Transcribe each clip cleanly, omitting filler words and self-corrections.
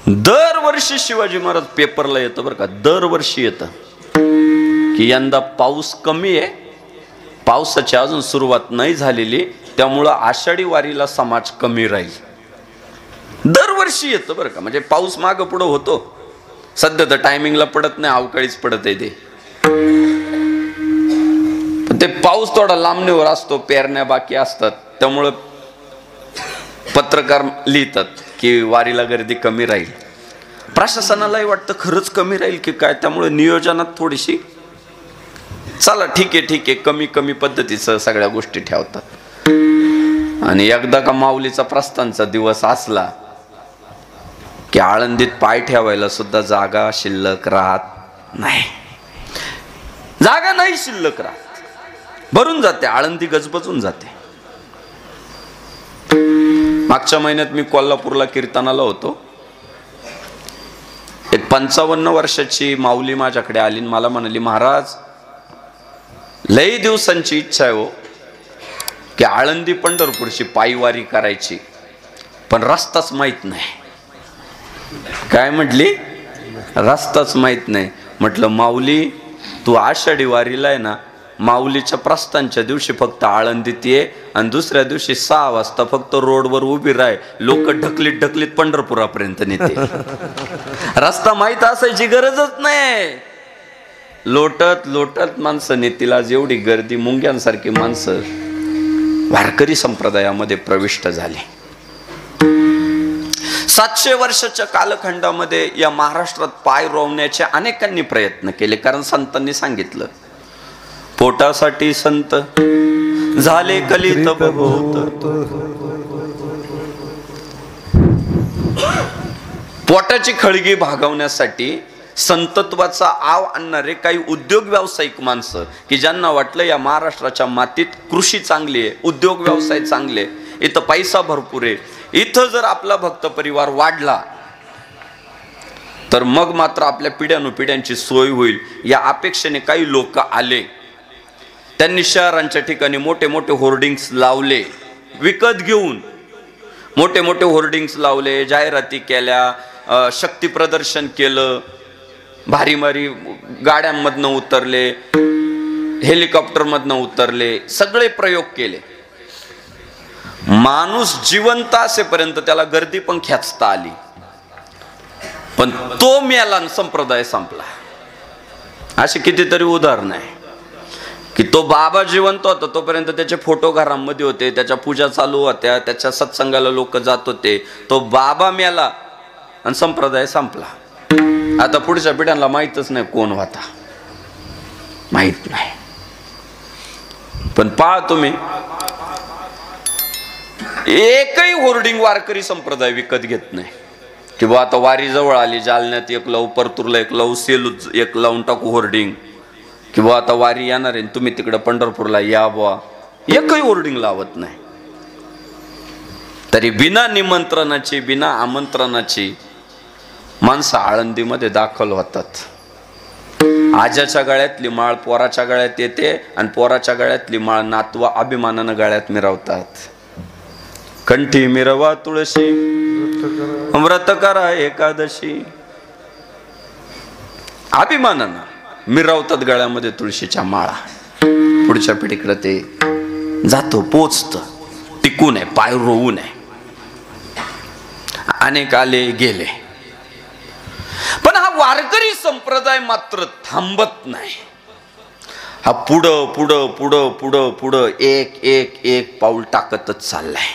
दरवर्षी शिवाजी महाराज पेपरला येतं बरं का, दरवर्षी येतं की यंदा पाऊस कमी आहे, पावसाची अजून सुरुवात नाही झालेली, त्यामुळं आषाढी वारीला समाज कमी राहील. दरवर्षी येतं बरं का. म्हणजे पाऊस मागं पुढं होतो, सध्या तर टायमिंगला पडत नाही, अवकाळीच पडत आहे ते. पण ते पाऊस थोडा लांबणीवर असतो, पेरण्या बाकी असतात, त्यामुळं पत्रकार लिहितात की वारीला गर्दी कमी राहील. प्रशासनालाही वाटतं खरंच कमी राहील की काय, त्यामुळे नियोजनात थोडीशी चला ठीक आहे कमी कमी पद्धतीचं सगळ्या गोष्टी ठेवतात. आणि एकदा का माऊलीचा प्रस्थानचा दिवस असला की आळंदीत पाय ठेवायला सुद्धा जागा शिल्लक राहत नाही. जागा नाही शिल्लक राहत, भरून जाते, आळंदी गजबजून जाते. मागच्या महिन्यात मी कोल्हापूरला कीर्तनाला होतो. एक 55 वर्षाची माऊली माझ्याकडे आली, मला म्हणाली, महाराज लई दिवसांची इच्छा आहे हो की आळंदी पंढरपूरची पायवारी करायची, पण रस्ताच माहित नाही. काय म्हटली? रस्ताच माहित नाही. म्हटलं माऊली तू आषाढी वारीला आहे ना, माऊलीच्या प्रस्थानच्या दिवशी फक्त आळंदीत ये आणि दुसऱ्या दिवशी 6 वाजता फक्त रोडवर उभी राह, लोक ढकलीत ढकलीत पंढरपुरापर्यंत नेते. रस्ता माहित असायची गरजच नाही. लोटत लोटत माणसं नेतील. आज एवढी गर्दी, मुंग्यांसारखी माणसं वारकरी संप्रदायामध्ये प्रविष्ट झाली. 700 वर्षाच्या कालखंडामध्ये या महाराष्ट्रात पाय रोवण्याचे अनेकांनी प्रयत्न केले. कारण संतांनी सांगितलं, पोटासाठी संत झाले कलित बहुत. पोटाची खळगी भागवण्यासाठी संतत्वाचा आव आणणारे काही उद्योग व्यावसायिक माणसं की ज्यांना वाटलं या महाराष्ट्राच्या मातीत कृषी चांगली आहे, उद्योग व्यवसाय चांगले, इथं पैसा भरपूर आहे, इथं जर आपला भक्त परिवार वाढला तर मग मात्र आपल्या पिढ्यानुपिढ्यांची सोय होईल, या अपेक्षेने काही लोक आले. त्यांनी शहरांच्या ठिकाणी मोठे मोठे होर्डिंग्स लावले, विकत घेऊन मोठे मोठे होर्डिंग्स लावले, जाहिराती केल्या, शक्ती प्रदर्शन केलं, भारी भारी गाड्यांमधनं उतरले, हेलिकॉप्टरमधनं उतरले, सगळे प्रयोग केले. माणूस जिवंत असेपर्यंत त्याला गर्दी पण खेचता आली, पण तो मेला संप्रदाय संपला. अशी कितीतरी उदाहरण आहे की तो बाबा जिवंत होता तोपर्यंत त्याचे फोटो घरांमध्ये होते, त्याच्या पूजा चालू होत्या, त्याच्या सत्संगाला लोक जात होते. तो बाबा मेला आणि संप्रदाय संपला. आता पुढच्या पिढ्यांना माहीतच नाही कोण होता, माहित नाही. पण पहा तुम्ही, एकही होर्डिंग वारकरी संप्रदाय विकत घेत नाही की बा आता वारी जवळ आली, जालन्यात एक लावू, परतूरला एक लावू, सेलू एक लावून टाकू होर्डिंग, की बा आता वारी येणार आहे तुम्ही तिकडे पंढरपूरला या बुवा. एकही होर्डिंग लावत नाही. तरी बिना निमंत्रणाची, बिना आमंत्रणाची माणसं आळंदीमध्ये दाखल होतात. आजाच्या गळ्यातली माळ पोराच्या गळ्यात येते आणि पोराच्या गळ्यातली माळ नातवा अभिमानानं गळ्यात मिरवतात. कंठी मिरवा तुळशी, व्रत करा एकादशी, अभिमानानं मिरवतात गळ्यामध्ये तुळशीच्या माळा. पुढच्या पिढीकडे ते जातो, पोचत, टिकू नये, पाय रोवू नये. अनेक आले गेले, पण हा वारकरी संप्रदाय मात्र थांबत नाही. हा पुढं पुढं पुढं पुढं पुढं एक एक एक पाऊल टाकतच चाललाय.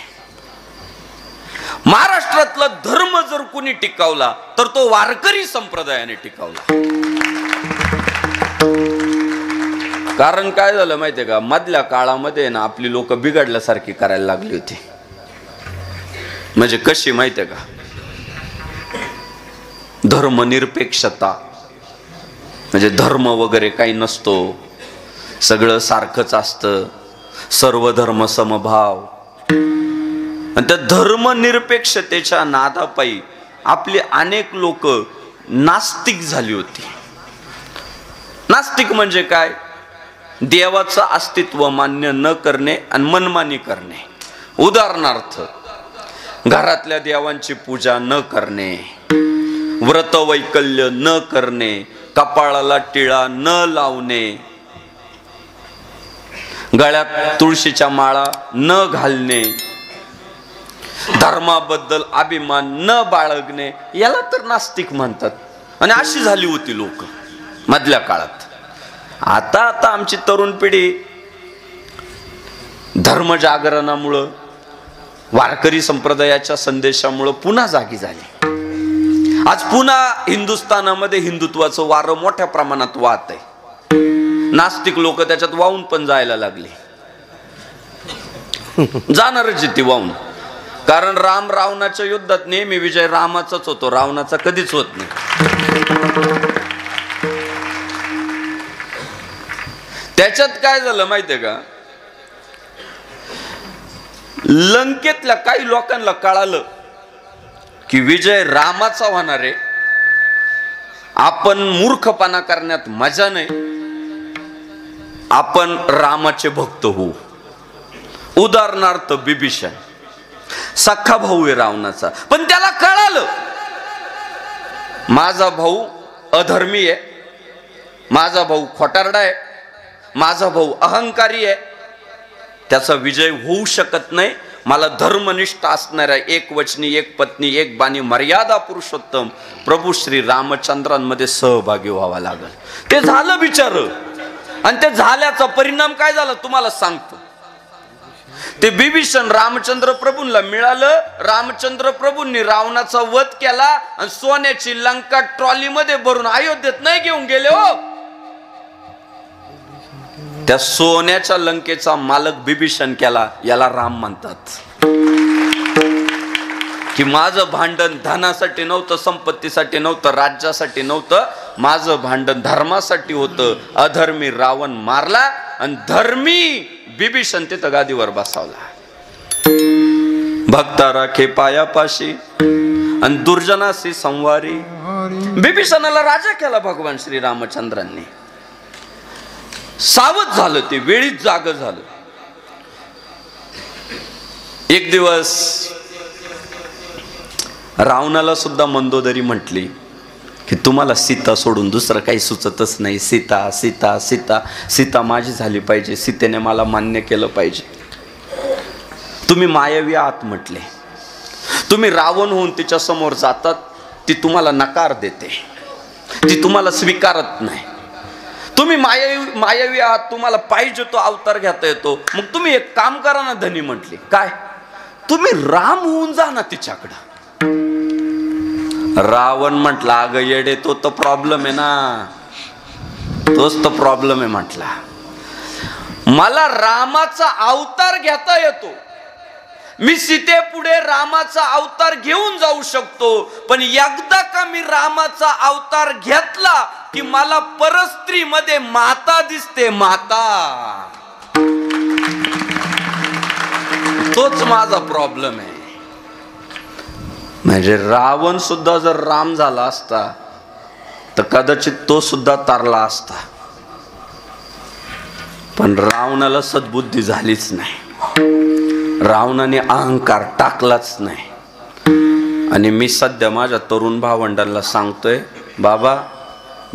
महाराष्ट्रातला धर्म जर कोणी टिकावला तर तो वारकरी संप्रदायाने टिकावला. कारण काय झालं माहितीये का, मधल्या काळामध्ये ना आपली लोक बिघडल्यासारखी करायला लागली होती. म्हणजे कशी माहितीये का, धर्मनिरपेक्षता, म्हणजे धर्म वगैरे काही नसतो, सगळं सारखंच असतं, सर्व धर्म समभाव. आणि त्या धर्मनिरपेक्षतेच्या नादापायी आपली अनेक लोक नास्तिक झाली होती. नास्तिक म्हणजे काय? देवाचं अस्तित्व मान्य न करणे आणि मनमानी करणे. उदाहरणार्थ घरातल्या देवांची पूजा न करणे, व्रत वैकल्य न करणे, कपाळाला टिळा न लावणे, गळ्यात तुळशीच्या माळा न घालणे, धर्माबद्दल अभिमान न बाळगणे, याला तर नास्तिक म्हणतात. आणि अशी झाली होती लोक मधल्या काळात. आता आमची तरुण पिढी धर्मजागरणामुळं, वारकरी संप्रदायाच्या संदेशामुळं पुन्हा जागी झाली. आज पुन्हा हिंदुस्थानामध्ये हिंदुत्वाचं वारं मोठ्या प्रमाणात वाहत आहे. नास्तिक लोक त्याच्यात वाहून पण जायला लागले, जाणारच ती वाहून. कारण राम रावणाच्या युद्धात नेहमी विजय रामाचाच होतो, रावणाचा कधीच होत नाही. त्याच्यात काय झालं माहितीये का, लंकेतल्या काही लोकांना कळालं की विजय रामाचा होणार आहे, आपण मूर्खपणा करण्यात मजा नाही, आपण रामाचे भक्त होऊ. उदाहरणार्थ बिभीषण सख्खा भाऊ आहे रावणाचा, पण त्याला कळालं माझा भाऊ अधर्मी आहे, माझा भाऊ खोटारडा आहे, माझा भाऊ अहंकारी आहे, त्याचा विजय होऊ शकत नाही. मला धर्मनिष्ठ असणाऱ्या एक वचनी, एक पत्नी, एक बाणी, मर्यादा पुरुषोत्तम प्रभू श्री रामचंद्रांमध्ये सहभागी व्हावा लागल. ते झालं बिचार. आणि ते झाल्याचा परिणाम काय झाला तुम्हाला सांगतो. ते बिभीषण रामचंद्र प्रभूंना मिळालं. रामचंद्र प्रभूंनी रावणाचा वध केला आणि सोन्याची लंका ट्रॉलीमध्ये भरून अयोध्येत नाही घेऊन गेले. हो, त्या सोन्याच्या लंकेचा मालक बिभीषण केला. याला राम म्हणतात. की माझं भांडण धनासाठी नव्हतं, संपत्तीसाठी नव्हतं, राज्यासाठी नव्हतं, माझं भांडण धर्मासाठी होतं. अधर्मी रावण मारला आणि धर्मी बिभीषण तिथं गादीवर बसावला. भक्ता राखे पायापाशी आणि दुर्जनाशी संवारी. बिभीषणाला राजा केला भगवान श्री रामचंद्रांनी. सावध झालं, ते वेळीच जाग झालं. एक दिवस रावणाला सुद्धा मंदोदरी म्हटली की तुम्हाला सीता सोडून दुसरं काही सुचतच नाही. सीता सीता सीता सीता माझी झाली पाहिजे, सीतेने मला मान्य केलं पाहिजे. तुम्ही मायावी आहात म्हटले. तुम्ही रावण होऊन तिच्या समोर जातात, ती तुम्हाला नकार देते, ती तुम्हाला स्वीकारत नाही. तुम्ही मायावी आहात, तुम्हाला पाहिजे तो अवतार घेता येतो. मग तुम्ही एक काम करा ना धनी म्हटली. काय? तुम्ही राम होऊन जा ना तिच्याकडं. रावण म्हटला अगं येडे, तो तर प्रॉब्लेम आहे ना, तोच तर प्रॉब्लेम आहे म्हटला. मला रामाचा अवतार घेता येतो, मी सीतेपुढे रामाचा अवतार घेऊन जाऊ शकतो, पण एकदा का मी रामाचा अवतार घेतला की मला परस्त्रीमध्ये माता दिसते, माता. तोच माझा प्रॉब्लेम आहे. म्हणजे रावण सुद्धा जर राम झाला असता तर कदाचित तो सुद्धा तारला असता, पण रावणाला सद्बुद्धी झालीच नाही. रावणाने अहंकार टाकलाच नाही. आणि मी सध्या माझ्या तरुण भावंडांना सांगतोय, बाबा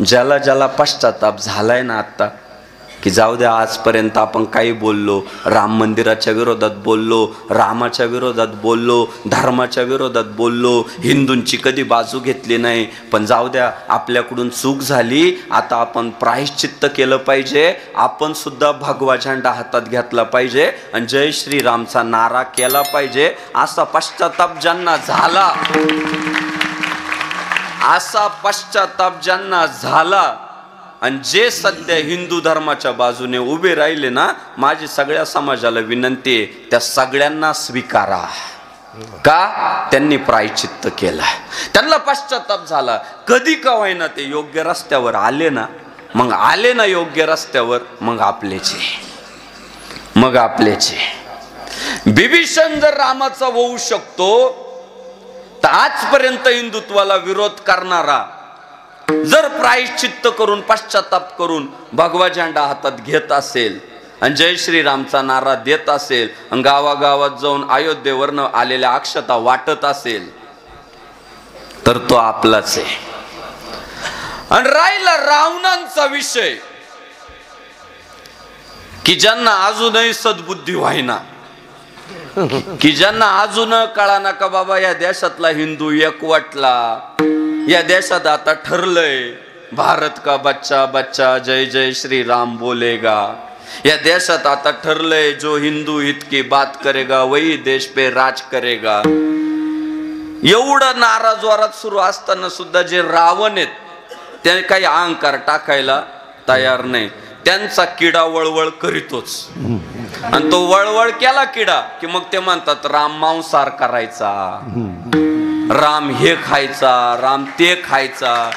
ज्याला ज्याला पश्चाताप झालाय ना आता, की जाऊ द्या आजपर्यंत आपण काही बोललो, राम मंदिराच्या विरोधात बोललो, रामाच्या विरोधात बोललो, धर्माच्या विरोधात बोललो, हिंदूंची कधी बाजू घेतली नाही, पण जाऊ द्या आपल्याकडून चूक झाली, आता आपण प्रायश्चित्त केलं पाहिजे, आपण सुद्धा भगवा झेंडा हातात घेतला पाहिजे आणि जय श्रीरामचा नारा केला पाहिजे. असा पश्चाताप ज्यांना झाला, असा पश्चाताप ज्यांना झाला आणि जे सध्या हिंदू धर्माच्या बाजूने उभे राहिले ना, माझी सगळ्या समाजाला विनंती आहे, त्या सगळ्यांना स्वीकारा. का? त्यांनी प्रायश्चित्त केला, त्यांना पश्चाताप झाला. कधी का होईना ते योग्य रस्त्यावर आले ना, मग आले ना योग्य रस्त्यावर, मग आपलेचे, मग आपलेचे. बिभीषण जर रामाचा होऊ शकतो तर आजपर्यंत हिंदुत्वाला विरोध करणारा जर प्रायश्चित्त करून पश्चाताप करून भगवा झेंडा हातात घेत असेल आणि जय श्रीरामचा नारा देत असेल आणि गावागावात जाऊन अयोध्येवरनं आलेल्या अक्षता वाटत असेल तर तो आपलाच आहे. आणि राहिला रावणांचा विषय की ज्यांना अजूनही सद्बुद्धी व्हायना, की ज्यांना अजून कळाना का बाबा या देशातला हिंदू एकवटला, या देशात आता ठरलंय भारत का बच्चा बच्चा जय जय श्री राम बोलेगा, या देशात आता ठरलंय जो हिंदू हित की बात करेगा वही देश पे राज करेगा. एवढं नारा जोरात सुरू असताना सुद्धा जे रावण आहेत ते काही अहंकार टाकायला तयार नाही. त्यांचा किडा वळवळ करीतोच आणि तो वळवळ केला किडा की मग ते म्हणतात राम मांसाहार करायचा, राम हे खायचा, राम ते खायचा.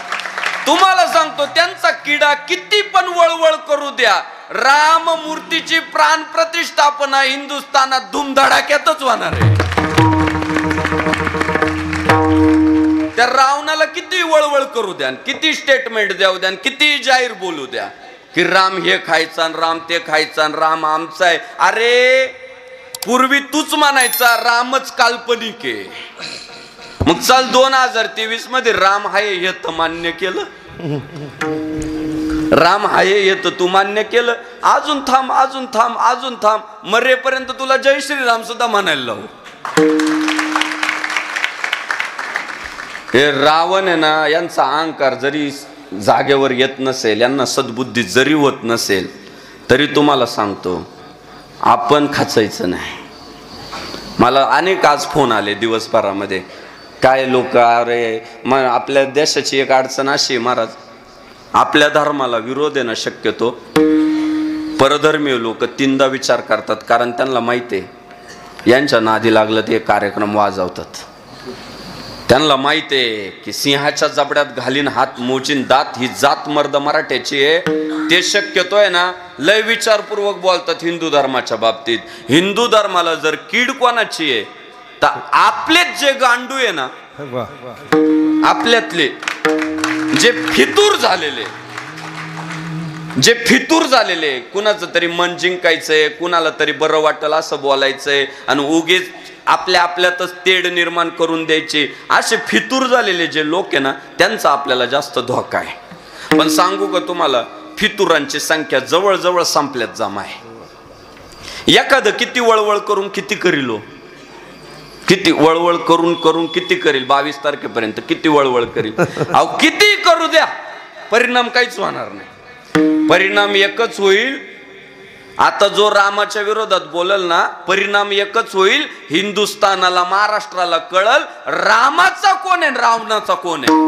तुम्हाला सांगतो त्यांचा किडा किती पण वळवळ करू द्या, राम मूर्तीची प्राण प्रतिष्ठापना हिंदुस्थानात धूमधडाक्यातच होणार आहे. त्या रावणाला किती वळवळ करू द्या, किती स्टेटमेंट द्याऊ द्या, किती जाहीर बोलू द्या की राम हे खायचा, राम ते खायचा, राम आमचा आहे. अरे पूर्वी तूच म्हणायचा रामच काल्पनिक आहे. मग चल 2023 मध्ये राम आहे हे तर मान्य केलं, राम आहे हे तर तू मान्य केलं. अजून थांब, अजून थांब, अजून थांब, मरेपर्यंत तुला जय श्रीराम सुद्धा म्हणायला लावू. हे रावण आहे ना, यांचा अहंकार जरी जागेवर येत नसेल, यांना सद्बुद्धी जरी होत नसेल, तरी तुम्हाला सांगतो आपण खचायचं नाही. मला अनेक आज फोन आले दिवसभरामध्ये, काय लोक, अरे मग आपल्या देशाची एक अडचण अशी महाराज, आपल्या धर्माला विरोध आहे ना शक्यतो परधर्मीय लोक 3दा विचार करतात, कारण त्यांना माहिती आहे यांच्या नादी लागलं ते कार्यक्रम वाजवतात. त्यांना माहिती आहे की सिंहाच्या जबड्यात घालीन हात मोजीन दात ही जात मर्द मराठ्याची आहे. ते शक्यतो आहे ना लय विचारपूर्वक बोलतात हिंदू धर्माच्या बाबतीत. हिंदू धर्माला जर कीड कोणाची आहे तर आपलेच जे गांडू आहे ना, आपल्यातले जे फितूर झालेले, कुणाचं तरी मन जिंकायचंय, कुणाला तरी बरं वाटेल असं बोलायचंय आणि उगीच आपल्यातच तेढ निर्माण करून द्यायचे, असे फितूर झालेले जे लोक आहे ना त्यांचा आपल्याला जास्त धोका आहे. पण सांगू का तुम्हाला, फितुरांची संख्या जवळजवळ संपल्यात जमा आहे. एखादं किती वळवळ करून किती करील, किती वळवळ करून किती करील, 22 तारखेपर्यंत किती वळवळ करील. अहो किती करू द्या, परिणाम काहीच होणार नाही. परिणाम एकच होईल, आता जो रामाच्या विरोधात बोलल ना, परिणाम एकच होईल, हिंदुस्थानाला महाराष्ट्राला कळल रामाचा कोण आहे रावणाचा कोण आहे.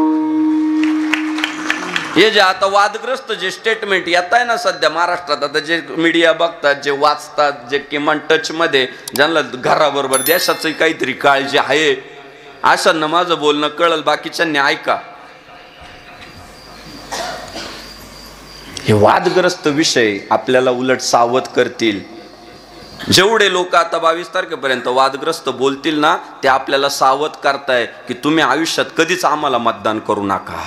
हे जे आता वादग्रस्त जे स्टेटमेंट येत आहे ना सध्या महाराष्ट्रात, आता जे मीडिया बघतात, जे वाचतात, जे किमान टच मध्ये, ज्यांना घराबरोबर देशाची काहीतरी काळजी आहे, अशांना माझं बोलणं कळल, बाकीच्यांनी ऐका. हे वादग्रस्त विषय आपल्याला उलट सावध करतील. जेवढे लोक आता 22 तारखेपर्यंत वादग्रस्त बोलतील ना, ते आपल्याला सावध करताय की तुम्ही आयुष्यात कधीच आम्हाला मतदान करू नका.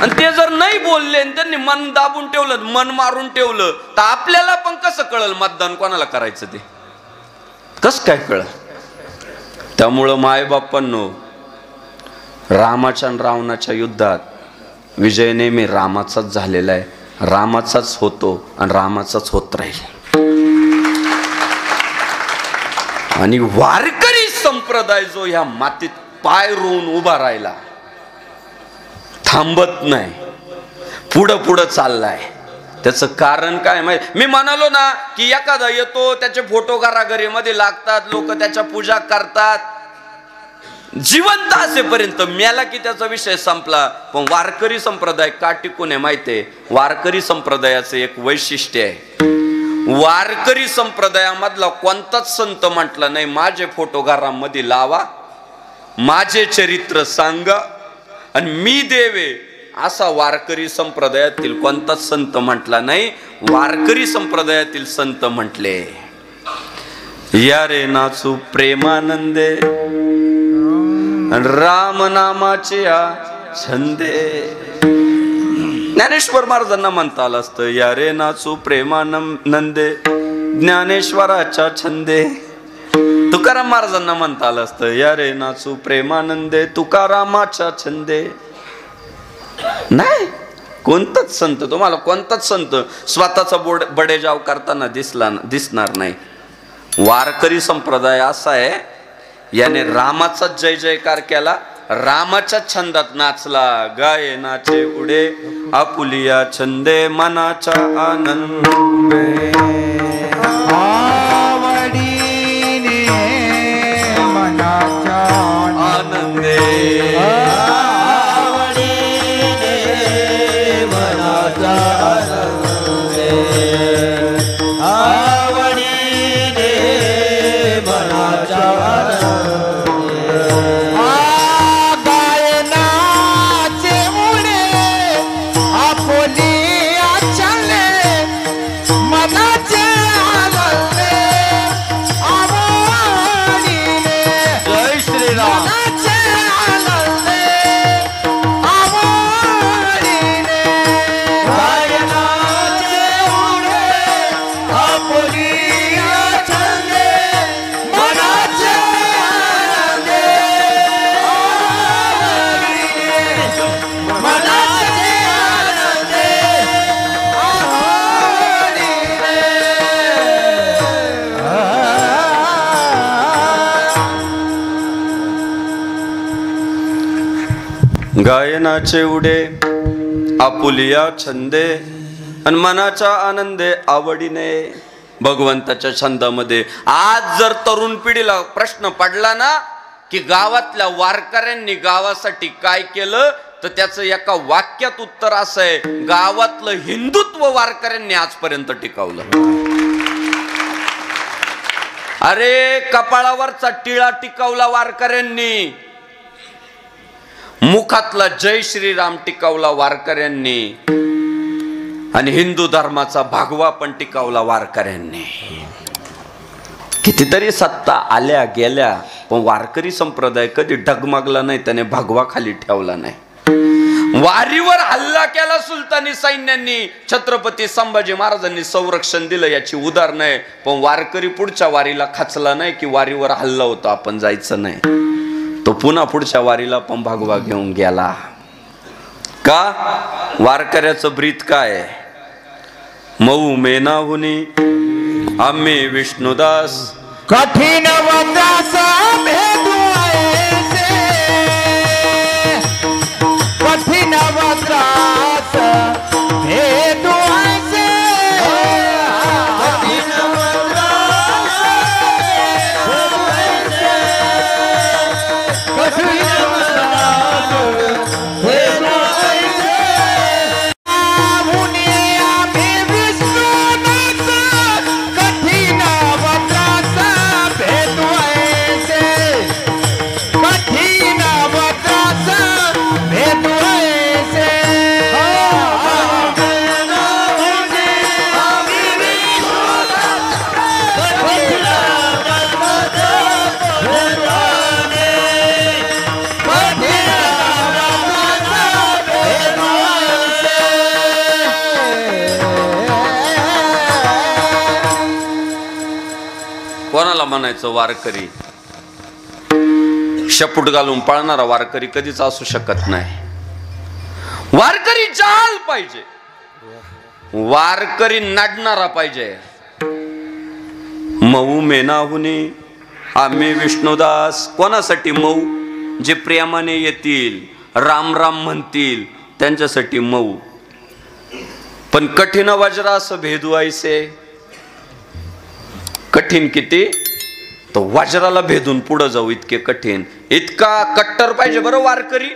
आणि ते जर नाही बोलले, त्यांनी मन दाबून ठेवलं, मन मारून ठेवलं, तर आपल्याला पण कसं कळल मतदान कोणाला करायचं, ते कसं काय कळल. त्यामुळं मायबापांनो, रामाच्या आणि रावणाच्या युद्धात विजय नेहमी रामाचाच झालेला आहे, रामाचाच होतो आणि रामाचाच होत राहील. आणि वारकरी संप्रदाय जो ह्या मातीत पाय रोवून उभा राहिला, थांबत नाही, पुढं चाललाय. त्याचं कारण काय माहिती? मी म्हणालो ना की एखादा येतो, त्याचे फोटो घराघरीमध्ये लागतात, लोक त्याच्या पूजा करतात, जिवंत असेपर्यंत, मेला की त्याचा विषय संपला. पण वारकरी संप्रदाय का टिकून आहे माहितीये? वारकरी संप्रदायाचं एक वैशिष्ट्य आहे, वारकरी संप्रदायामधला कोणताच संत म्हटला नाही माझे फोटो घरामध्ये लावा, माझे चरित्र सांगा आणि मी देवे, असा वारकरी संप्रदायातील कोणताच संत म्हटला नाही. वारकरी संप्रदायातील संत म्हटले, या रे नाचू प्रेमानंदे राम नामाचे छंदे. ज्ञानेश्वर महाराजांना म्हणता आलं असतं, या रे नाचू प्रेमानंदे ज्ञानेश्वराच्या छंदे. तुकाराम महाराजांना म्हणता आलं असतं, या रे नाचू प्रेमानंदे तुकारामाच्या छंदे. नाही, कोणताच संत, तुम्हाला कोणताच संत स्वतःचा बडेजाव करताना दिसणार नाही. वारकरी संप्रदाय असा आहे, याने रामाचा जय जयकार केला, रामाच्या छंदात नाचला. गायनाचे उडे आपुलिया छंदे मनाचा आनंदे. आवडीने मनाचा आनंदे. गायनाचे उडे आपुलिया छंदे आणि मनाच्या आनंदे आवडीने. भगवंताच्या छंदामध्ये आज जर तरुण पिढीला प्रश्न पडला ना की गावातल्या वारकऱ्यांनी गावासाठी काय केलं, तर त्याचं एका वाक्यात उत्तर असं आहे, गावातलं हिंदुत्व वारकऱ्यांनी आजपर्यंत टिकवलं. अरे कपाळावरचा टिळा टिकवला वारकऱ्यांनी, मुखातला जय श्रीराम टिकवला वारकऱ्यांनी, आणि हिंदू धर्माचा भगवा पण टिकवला वारकऱ्यांनी. कितीतरी सत्ता आल्या गेल्या, पण वारकरी संप्रदाय कधी डगमगला नाही, त्याने भगवा खाली ठेवला नाही. वारीवर हल्ला केला सुलतानी सैन्यांनी, छत्रपती संभाजी महाराजांनी संरक्षण दिलं, याची उदाहरण आहे. पण वारकरी पुढच्या वारीला खचला नाही की वारीवर हल्ला होता आपण जायचं नाही. तो पुन्हा पुढच्या वारीला पण भगवा घेऊन गेला. का? वारकऱ्याचं ब्रीत काय? मऊ मेनाहुनी आम्ही विष्णुदास कठीण वंदास भेदुआयसे, कठीण वंदास भेदुआयसे, कठीण वंदास भेदुआयसे, कठीण वंदास भेदुआयसे. मुनी आम्ही विष्णुदास कठीण वंदास भेदुआयसे, कठीण वंदास भेदुआयसे. कोणाला म्हणायचं वारकरी? शपूट घालून पळणारा वारकरी कधीच असू शकत नाही. वारकरी चाल पाहिजे, वारकरी नडणारा पाहिजे. मऊ मेनाहुनी आम्ही विष्णुदास. कोणासाठी मऊ? जे प्रेमाने येतील, राम राम म्हणतील, त्यांच्यासाठी मऊ. पण कठीण वज्र असं भेदुआयसे. कठीण किती? तो वज्राला भेदून पुढे जाऊ इतके कठीण, इतका कट्टर पाहिजे बरं वारकरी.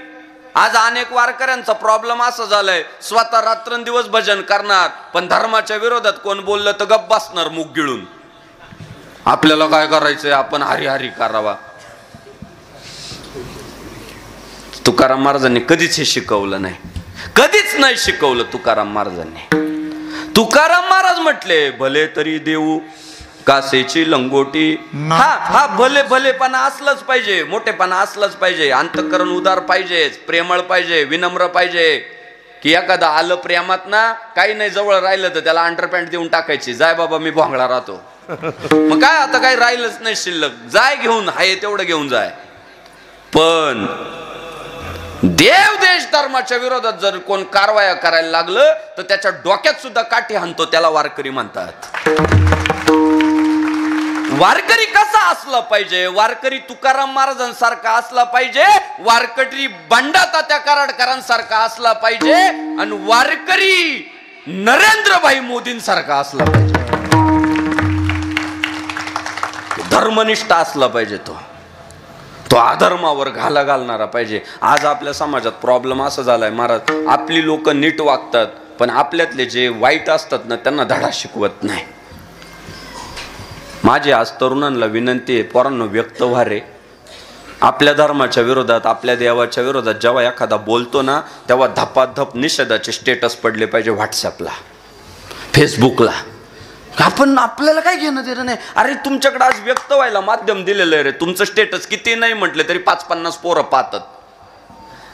आज अनेक वारकऱ्यांचा प्रॉब्लेम असा झालाय, स्वतः रात्रंदिवस भजन करणार, पण धर्माच्या विरोधात कोण बोललं तर गप्प बसणार मुख गिळून. आपल्याला काय करायचंय, आपण हरी हरी करावा. तुकाराम महाराजांनी कधीच हे शिकवलं नाही, कधीच नाही शिकवलं तुकाराम महाराजांनी. तुकाराम महाराज म्हटले, भले तरी देऊ कासेची लंगोटी. हा भले भलेपणा असलंच पाहिजे, मोठेपणा असलंच पाहिजे, अंतःकरण उदार पाहिजे, प्रेमळ पाहिजे, विनम्र पाहिजे. की एखादा आलं प्रेमात ना, काही नाही जवळ राहिलं तर त्याला अंडरपॅन्ट देऊन टाकायची, जाय बाबा मी भोंगळा राहतो. मग काय आता काही राहिलंच नाही शिल्लक, जाय घेऊन, हाय तेवढं घेऊन जाय. पण देव देश धर्माच्या विरोधात जर कोण कारवाया करायला लागलं तर त्याच्या डोक्यात सुद्धा काठी हाणतो, त्याला वारकरी म्हणतात. वारकरी कसा असला पाहिजे? वारकरी तुकाराम महाराजांसारखा असला पाहिजे, वारकरी बंडा तात्या कराडकरांसारखा असला पाहिजे, आणि वारकरी नरेंद्रभाई मोदींसारखा असला पाहिजे. धर्मनिष्ठ असला पाहिजे, तो अधर्मावर घाला घालणारा पाहिजे. आज आपल्या समाजात प्रॉब्लेम असा झालाय महाराज, आपली लोक नीट वागतात पण आपल्यातले जे वाईट असतात ना त्यांना धडा शिकवत नाही. माझी आज तरुणांना विनंती आहे, पोरांनो व्यक्त व्हा रे. आपल्या धर्माच्या विरोधात, आपल्या देवाच्या विरोधात जेव्हा एखादा बोलतो ना तेव्हा धपाधप निषेधाचे स्टेटस पडले पाहिजे व्हॉट्सअपला, फेसबुकला. आपण आपल्याला काय घेणं देणं नाही. अरे तुमच्याकडे आज व्यक्त व्हायला माध्यम दिलेलं आहे रे. तुमचं स्टेटस किती नाही म्हटलं तरी 5-50 पोरं पाहतात.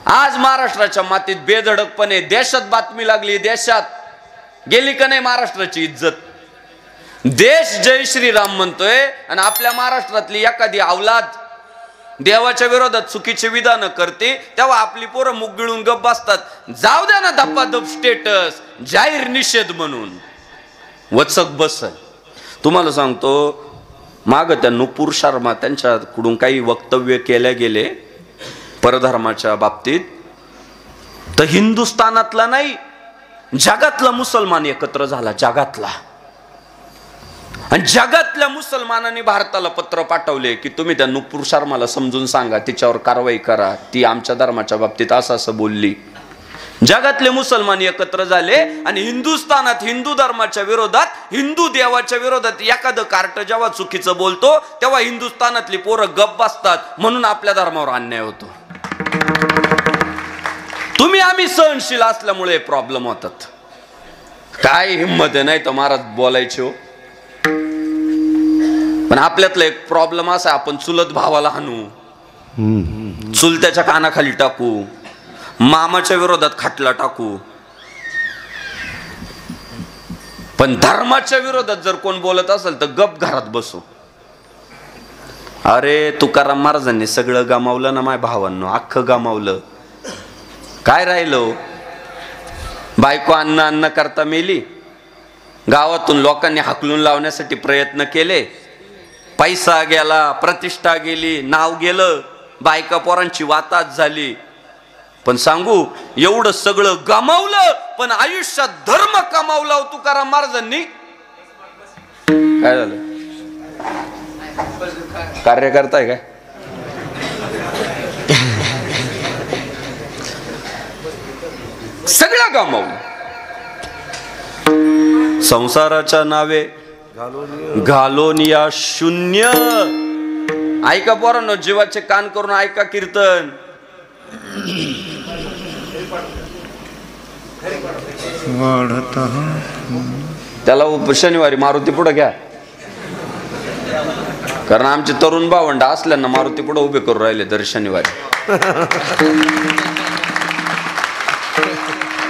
आज महाराष्ट्राच्या मातीत बेधडकपणे देशात बातमी लागली, देशात गेली का नाही महाराष्ट्राची इज्जत. देश जय श्रीराम म्हणतोय आणि आपल्या महाराष्ट्रातली एखादी अवलाद देवाच्या विरोधात चुकीचे विधान करते तेव्हा आपली पोरं मुग गिळून गप्प बसतात. जाऊ द्या ना धप्पाधप स्टेटस, जाहीर निषेध म्हणून वचक बसल. तुम्हाला सांगतो, माग त्या नुपूर शर्मा त्यांच्याकडून काही वक्तव्य केले गेले परधर्माच्या बाबतीत, तर हिंदुस्थानातला नाही जगातला मुसलमान एकत्र झाला, जगातला. आणि जगातल्या मुसलमानांनी भारताला पत्र पाठवले की तुम्ही त्या नुपूर शर्माला समजून सांगा, तिच्यावर कारवाई करा, ती आमच्या धर्माच्या बाबतीत असं बोलली. जगातले मुसलमान एकत्र झाले आणि हिंदुस्थानात हिंदू धर्माच्या विरोधात, हिंदू देवाच्या विरोधात एखादं कार्ट जेव्हा चुकीचं बोलतो तेव्हा हिंदुस्थानातली पोरं गप्प बसतात. म्हणून आपल्या धर्मावर अन्याय होतो. तुम्ही आम्ही सहनशील असल्यामुळे प्रॉब्लेम होतात. काय हिंमत आहे नाही तर महाराज बोलायचे हो. पण आपल्यातला एक प्रॉब्लेम असा, आपण चुलत भावाला हाणू, चुलत्याच्या कानाखाली टाकू, मामाच्या विरोधात खाटला टाकू. पण धर्माच्या विरोधात जर कोण बोलत असेल तर गप घरात बसू. अरे तुकाराम महाराजांनी सगळं गमावलं ना माझ्या भावांनो, अख्खं गमावलं. काय राहिलं? बायको अन्न करता मेली, गावातून लोकांनी हाकलून लावण्यासाठी प्रयत्न केले, पैसा गेला, प्रतिष्ठा गेली, नाव गेलं, बायका पोरांची वाताच झाली. पण सांगू, एवढं सगळं गमावलं पण आयुष्यात धर्म कमावला तुकाराम महाराजांनी. काय झालं? कार्य करताय काय? सगळं गमावलं. संसाराच्या नावे घालून या शून्य. ऐका पोरांनो, जीवाचे कान करून ऐका कीर्तन. त्याला शनिवारी मारुती पुढे घ्या, कारण आमचे तरुण भावंड असल्यानं मारुती पुढे उभे करून राहिले दर शनिवारी.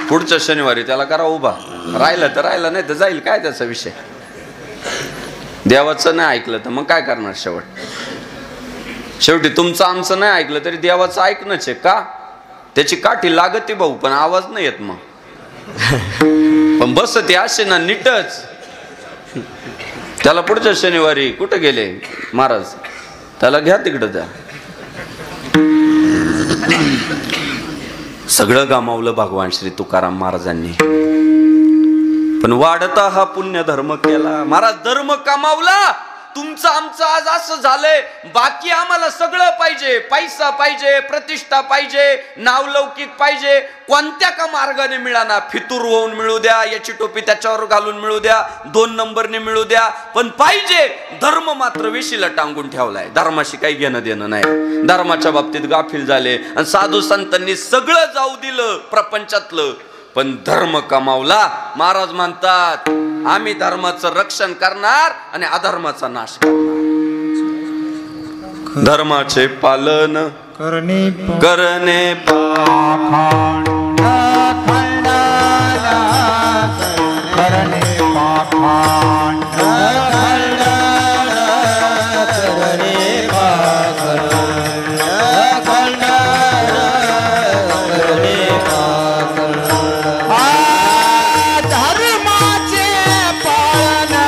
पुढच्या शनिवारी त्याला करा उभा, राहिलं तर राहिलं, नाही तर जाईल. काय त्याचा विषय? देवाचं नाही ऐकलं तर मग काय करणार? शेवटी तुमचं आमचं नाही ऐकलं तरी देवाचं ऐकणंच आहे का? त्याची काठी लागते भाऊ, पण आवाज नाही येत. मग पण बस ते असे ना नीटच. त्याला पुढच्या शनिवारी कुठे गेले महाराज, त्याला घ्या तिकडं. त्या सगळं गमावलं भगवान श्री तुकाराम महाराजांनी, पण वाढता हा पुण्य धर्म केला. महाराज धर्म कमावला. तुमचं आमचं आज असं झालंय, बाकी आम्हाला सगळं पाहिजे, पैसा पाहिजे, प्रतिष्ठा पाहिजे, नावलौकिक पाहिजे, कोणत्या का मार्गाने मिळाना, फितूर होऊन मिळू द्या, याची टोपी त्याच्यावर घालून मिळू द्या, 2 नंबरने मिळू द्या, पण पाहिजे. धर्म मात्र वेशीला टांगून ठेवलाय. धर्माशी काही घेणं देणं नाही. धर्माच्या बाबतीत गाफील झाले आणि साधू संतांनी सगळं जाऊ दिलं प्रपंचातलं, पण धर्म कमावला. महाराज म्हणतात, आम्ही धर्माचं रक्षण करणार आणि अधर्माचा नाश करणार. धर्माचे पालन करणे करणे पाखांड धर्माचे पालन करणे पाखंड खंडन पाखंड खंडन करणे पाखंड खंडन धर्माचे पालन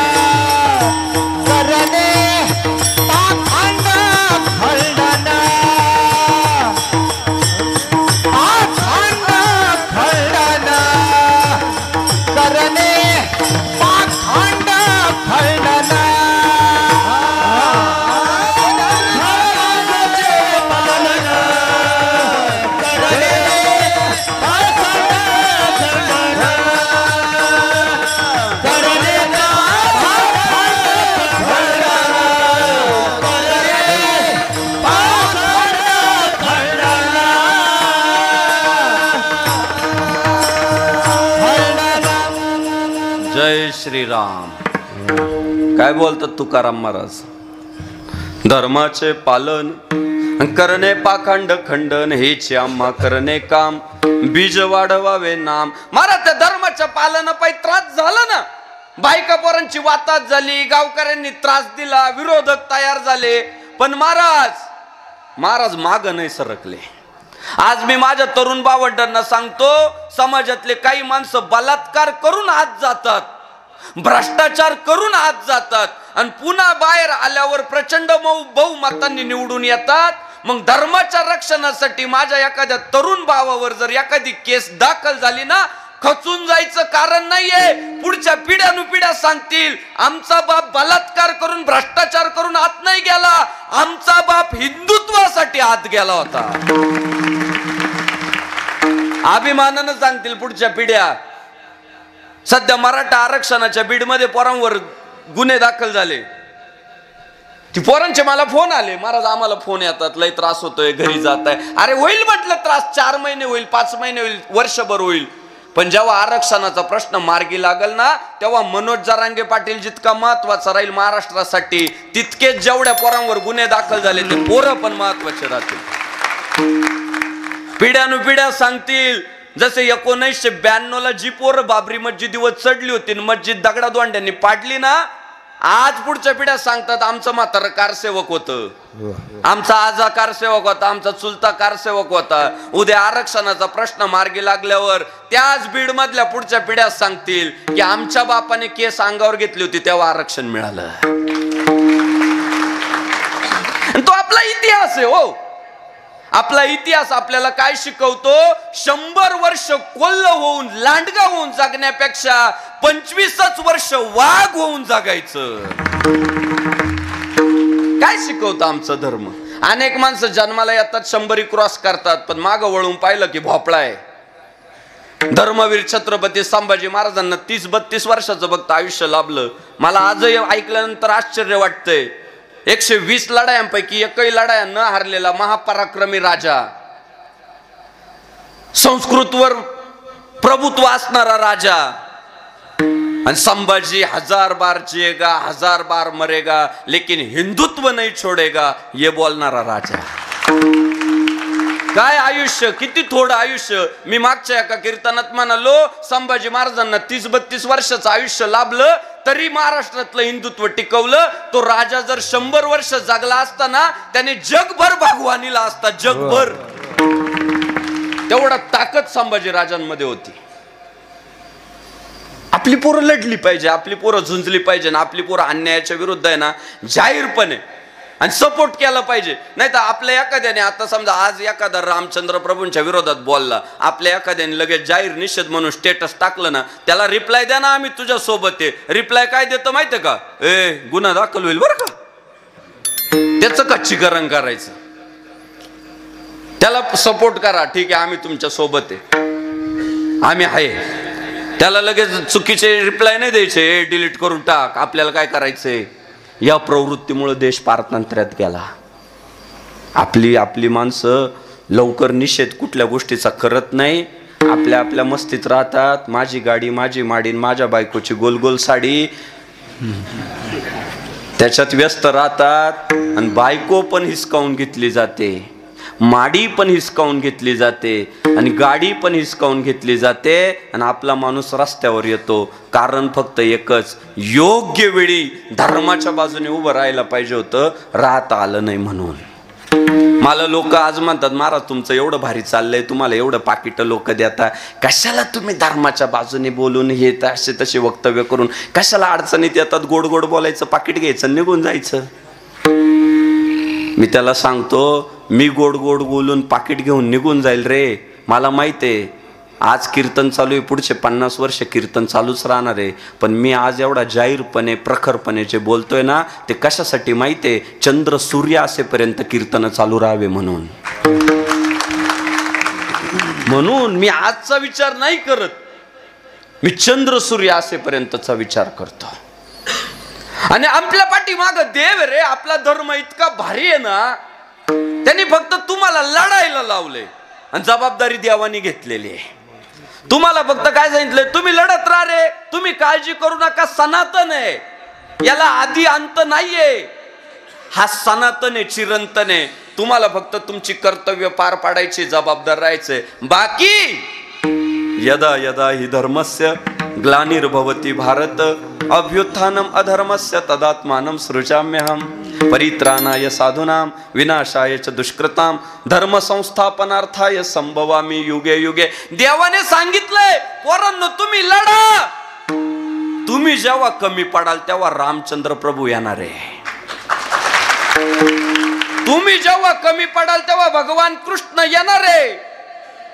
करणे पाखंड खंडन करणे जय श्रीराम. काय बोलतात तुकाराम महाराज? धर्माचे पालन करणे पाखंड खंडन हेचे आम्हा करणे काम बीज वाढवावे नाम. महाराज त्या धर्माच्या पालनापायी त्रास झाला ना, बायका पोरांची वाताच झाली, गावकऱ्यांनी त्रास दिला, विरोधक तयार झाले, पण महाराज माग नाही सरकले. आज मी माझ्या तरुण बावंडांना सांगतो, समाजातले काही माणसं बलात्कार करून आत जातात, भ्रष्टाचार करून आत जातात आणि पुन्हा बाहेर आल्यावर प्रचंड बहुमतांनी निवडून येतात. मग धर्माच्या रक्षणासाठी माझ्या एखाद्या तरुण भावावर जर एखादी केस दाखल झाली ना, खचून जायचं कारण नाहीये. पुढच्या पिढ्यानुपिढ्या सांगतील आमचा बाप बलात्कार करून भ्रष्टाचार करून आत नाही गेला, आमचा बाप हिंदुत्वासाठी आत गेला होता. अभिमानानं सांगतील पुढच्या पिढ्या. सध्या मराठा आरक्षणाच्या बीडमध्ये पोरांवर गुन्हे दाखल झाले. ती पोरांचे मला फोन आले, महाराज आम्हाला फोन येतात, लय त्रास होतोय, घरी जात आहे. अरे होईल म्हटलं त्रास, 4 महिने होईल, 5 महिने होईल, वर्षभर होईल, पण जेव्हा आरक्षणाचा प्रश्न मार्गी लागल ना, तेव्हा मनोज जरांगे पाटील जितका महत्वाचा राहील महाराष्ट्रासाठी, तितकेच जेवढ्या पोरांवर गुन्हे दाखल झाले ते पोरं पण महत्वाचे राहतील. पिढ्यानुपिढ्या सांगतील. जसे 1992 ला जी पोरं बाबरी मस्जिदीवर चढली होती, मस्जिद दगडादोंड्यांनी पाडली ना, आज पुढच्या पिढ्या सांगतात आमचं म्हातारं कारसेवक होतं, आमचा आजा कारसेवक होता, आमचा चुलता कारसेवक होता. उद्या आरक्षणाचा प्रश्न मार्गी लागल्यावर त्याच बीड मधल्या पुढच्या पिढ्या सांगतील की आमच्या बापाने केस अंगावर घेतली होती तेव्हा आरक्षण मिळालं. तो आपला इतिहास आहे हो. आपला इतिहास आपल्याला काय शिकवतो? 100 वर्ष कोल्ह होऊन लांडगा होऊन जगण्यापेक्षा 25च वर्ष वाघ होऊन जगायचं. काय शिकवतं आमचा धर्म? अनेक माणसं जन्माला येतात, 100 क्रॉस करतात, पण मागं वळून पाहिलं की भोपळा आहे. धर्मवीर छत्रपती संभाजी महाराजांना 30-32 वर्षाचं फक्त आयुष्य लाभलं. मला आजही ऐकल्यानंतर आश्चर्य वाटतंय. 120 लढायांपैकी एकही लढाया न हारलेला महापराक्रमी राजा, संस्कृतवर प्रभुत्व असणारा राजा, आणि संभाजी 1000 बार जिएगा 1000 बार मरेगा लेकिन हिंदुत्व नहीं छोड़ेगा, ये बोलणारा राजा. काय आयुष्य, किती थोडं आयुष्य. मी मागच्या एका कीर्तनात म्हणालो, संभाजी महाराजांना 30-32 वर्षाचं आयुष्य लाभलं तरी महाराष्ट्रातलं हिंदुत्व टिकवलं. तो राजा जर 100 वर्ष जगला असता ना, त्याने जगभर भगवानीला असता, जगभर. तेवढा ताकद संभाजी राजांमध्ये होती. आपली पोरं लढली पाहिजे, आपली पोरं झुंजली पाहिजे ना, आपली पोरं अन्यायाच्या विरुद्ध आहे ना जाहीरपणे आणि सपोर्ट केला पाहिजे. नाही तर आपल्या एखाद्याने, आता समजा आज एखादा रामचंद्र प्रभूंच्या विरोधात बोलला, आपल्या एखाद्याने लगेच जाहीर निषेध म्हणून स्टेटस टाकलं ना, त्याला रिप्लाय द्या ना, आम्ही तुझ्या सोबत आहे. रिप्लाय काय देतं माहितीये का? गुन्हा दाखल होईल बरं का. त्याचं कच्चीकरण करायचं, त्याला सपोर्ट करा, ठीक आहे आम्ही तुमच्या सोबत आहे, आम्ही आहे. त्याला लगेच चुकीचे रिप्लाय नाही द्यायचे, डिलीट करून टाक. आपल्याला काय करायचंय? या प्रवृत्तीमुळे देश पारतंत्र्यात गेला. आपली माणसं लवकर निषेध कुठल्या गोष्टीचा करत नाही, आपल्या मस्तीत राहतात. माझी गाडी, माझी माडीन, माझ्या बायकोची गोल गोल साडी, त्याच्यात व्यस्त राहतात. आणि बायको पण हिसकावून घेतली जाते. माडी पण हिसकावून घेतली जाते आणि गाडी पण हिसकावून घेतली जाते आणि आपला माणूस रस्त्यावर येतो. कारण फक्त एकच, योग्य वेळी धर्माच्या बाजूने उभं राहायला पाहिजे होतं, राहता आलं नाही म्हणून. मला लोक आज म्हणतात, महाराज तुमचं एवढं भारी चाललंय, तुम्हाला एवढं पाकिट लोक देता, कशाला तुम्ही धर्माच्या बाजूने बोलून हे असे तसे वक्तव्य करून कशाला अडचणीत येतात? गोड गोड बोलायचं, पाकिट घ्यायचं, निघून जायचं. मी त्याला सांगतो, मी गोड गोड बोलून पाकिट घेऊन निघून जाईल रे. मला माहिती आहे आज कीर्तन चालू आहे, पुढचे 50 वर्ष कीर्तन चालूच राहणार आहे. पण मी आज एवढा जाहीरपणे प्रखरपणे जे बोलतोय ना, ते कशासाठी माहिती आहे? चंद्र सूर्य असेपर्यंत कीर्तन चालू राहावे म्हणून. म्हणून मी आजचा विचार नाही करत, मी चंद्र सूर्य असेपर्यंतचा विचार करतो. आणि आपल्या पाठीमाग देव रे, आपला धर्म इतका भारी आहे ना, त्यांनी फक्त तुम्हाला लढायला लावले आणि जबाबदारी देवानी घेतलेली आहे. तुम्हाला फक्त काय सांगितलंय? तुम्ही लढत राहा रे, तुम्ही काळजी करू नका, सनातन आहे, याला आधी अंत नाहीये, हा सनातन आहे, चिरंतन आहे. तुम्हाला फक्त तुमची कर्तव्य पार पाडायची, जबाबदार राहायचंय. बाकी यदा यदा हि धर्मस्य ग्लानिर्भवति भारत अभ्युत्थानम अधर्मस्य तदात्मानं सृजाम्यहम परित्राणाय साधूनां विनाशाय च दुष्कृतां धर्म संस्थापनार्थाय संभवामि युगे युगे. देवाने सांगितलंय, पोरांनो तुम्ही लढा. तुम्ही जेव्हा कमी पडाल तेव्हा रामचंद्र प्रभू येणार आहे. तुम्ही जेव्हा कमी पडाल तेव्हा भगवान कृष्ण येणार आहे.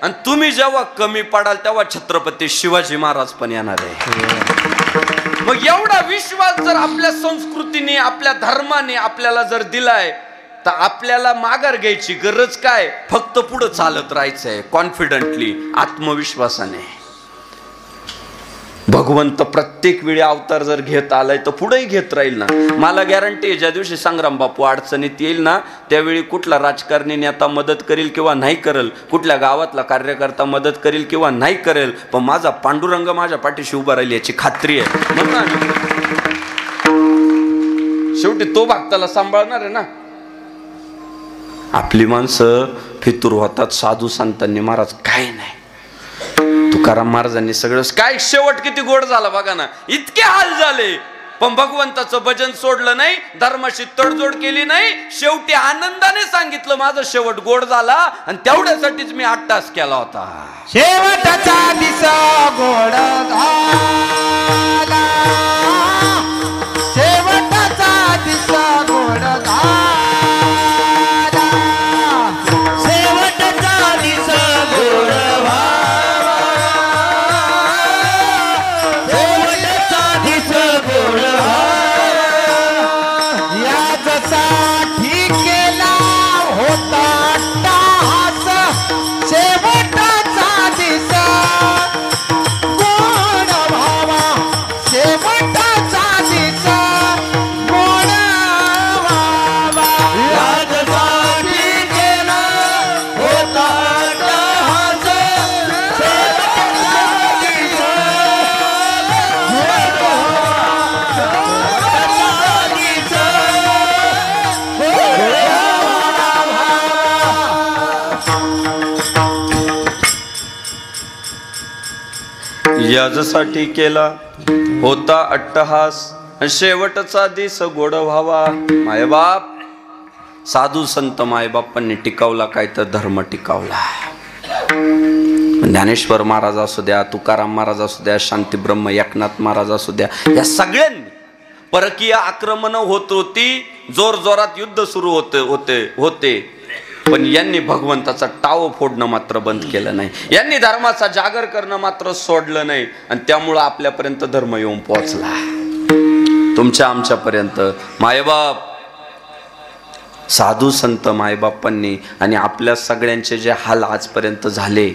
आणि तुम्ही जेव्हा कमी पडाल तेव्हा छत्रपती शिवाजी महाराज पण येणार आहे. मग एवढा विश्वास जर आपल्या संस्कृतीने, आपल्या धर्माने आपल्याला जर दिलाय, तर आपल्याला माघार घ्यायची गरज काय? फक्त पुढे चालत राहायचंय कॉन्फिडंटली, आत्मविश्वासाने. भगवंत प्रत्येक वेळी अवतार जर घेत आलाय तर पुढेही घेत राहील ना. मला गॅरंटी आहे, ज्या दिवशी संग्राम बापू अडचणीत येईल ना, त्यावेळी कुठला राजकारणी नेता मदत करेल किंवा नाही करेल, कुठल्या गावातला कार्यकर्ता मदत करेल किंवा नाही करेल, पण माझा पांडुरंग माझ्या पाठीशी उभा राहील याची खात्री आहे. शेवटी तो भक्ताला सांभाळणार आहे ना. आपली माणसं फितूर होतात, साधू संतांनी महाराज काय नाही, तुकाराम महाराजांनी सगळं काय, शेवट किती गोड झाला बघा ना. इतके हाल झाले पण भगवंताचं भजन सोडलं नाही, धर्माशी तडजोड केली नाही. शेवटी आनंदाने सांगितलं माझा शेवट गोड झाला आणि तेवढ्यासाठीच मी 8 तास केला होता. शेवटचा दिसा गोड झाला, शेवटचा दिसा गोड झाला, शेवटचा दिसा गोड झाला, शेवटचा दिसा गोड झाला. यासाठी केला होता अट्टहास, शेवटचा दिसा गोड व्हावा, शेवटचा दिसा गोड व्हावा. यासाठी केला होता अट्टहास, शेवटचा दिसा गोड व्हावा, शेवटचा दिसा गोड व्हावा. यासाठी केला होता अट्टहास, शेवटचा दिस गोड व्हावा. मायबाप, साधू संत मायबापांनी टिकवला काय तर धर्म टिकवला. ज्ञानेश्वर महाराज असू द्या, तुकाराम महाराज असू द्या, शांतीब्रह्म एकनाथ महाराज असू द्या, या सगळ्यांनी परकीय आक्रमण होत होती, जोर जोरात युद्ध सुरू होते पण यांनी भगवंताचा टाव फोडणं मात्र बंद केलं नाही. यांनी धर्माचा जागर करणं मात्र सोडलं नाही. आणि त्यामुळं आपल्यापर्यंत धर्म येऊन पोहोचला, तुमच्या आमच्यापर्यंत. मायबाप, साधू संत मायबापांनी आणि आपल्या सगळ्यांचे जे हाल आजपर्यंत झाले,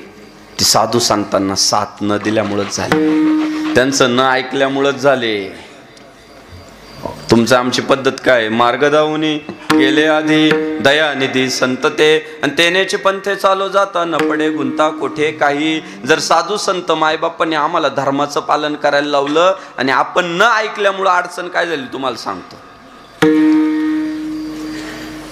ते साधू संतांना साथ न दिल्यामुळेच झाले, त्यांचं न ऐकल्यामुळेच झाले. तुमचं आमची पद्धत काय? मार्ग दावुनी गेले आधी दयानिधी संत ते, आणि तेनेचे पंथे चालू जाता न पडे गुंता कोठे काही. जर साधू संत मायबापांनी आम्हाला धर्माचं पालन करायला लावलं आणि आपण न ऐकल्यामुळं अडचण काय झाली तुम्हाला सांगतो.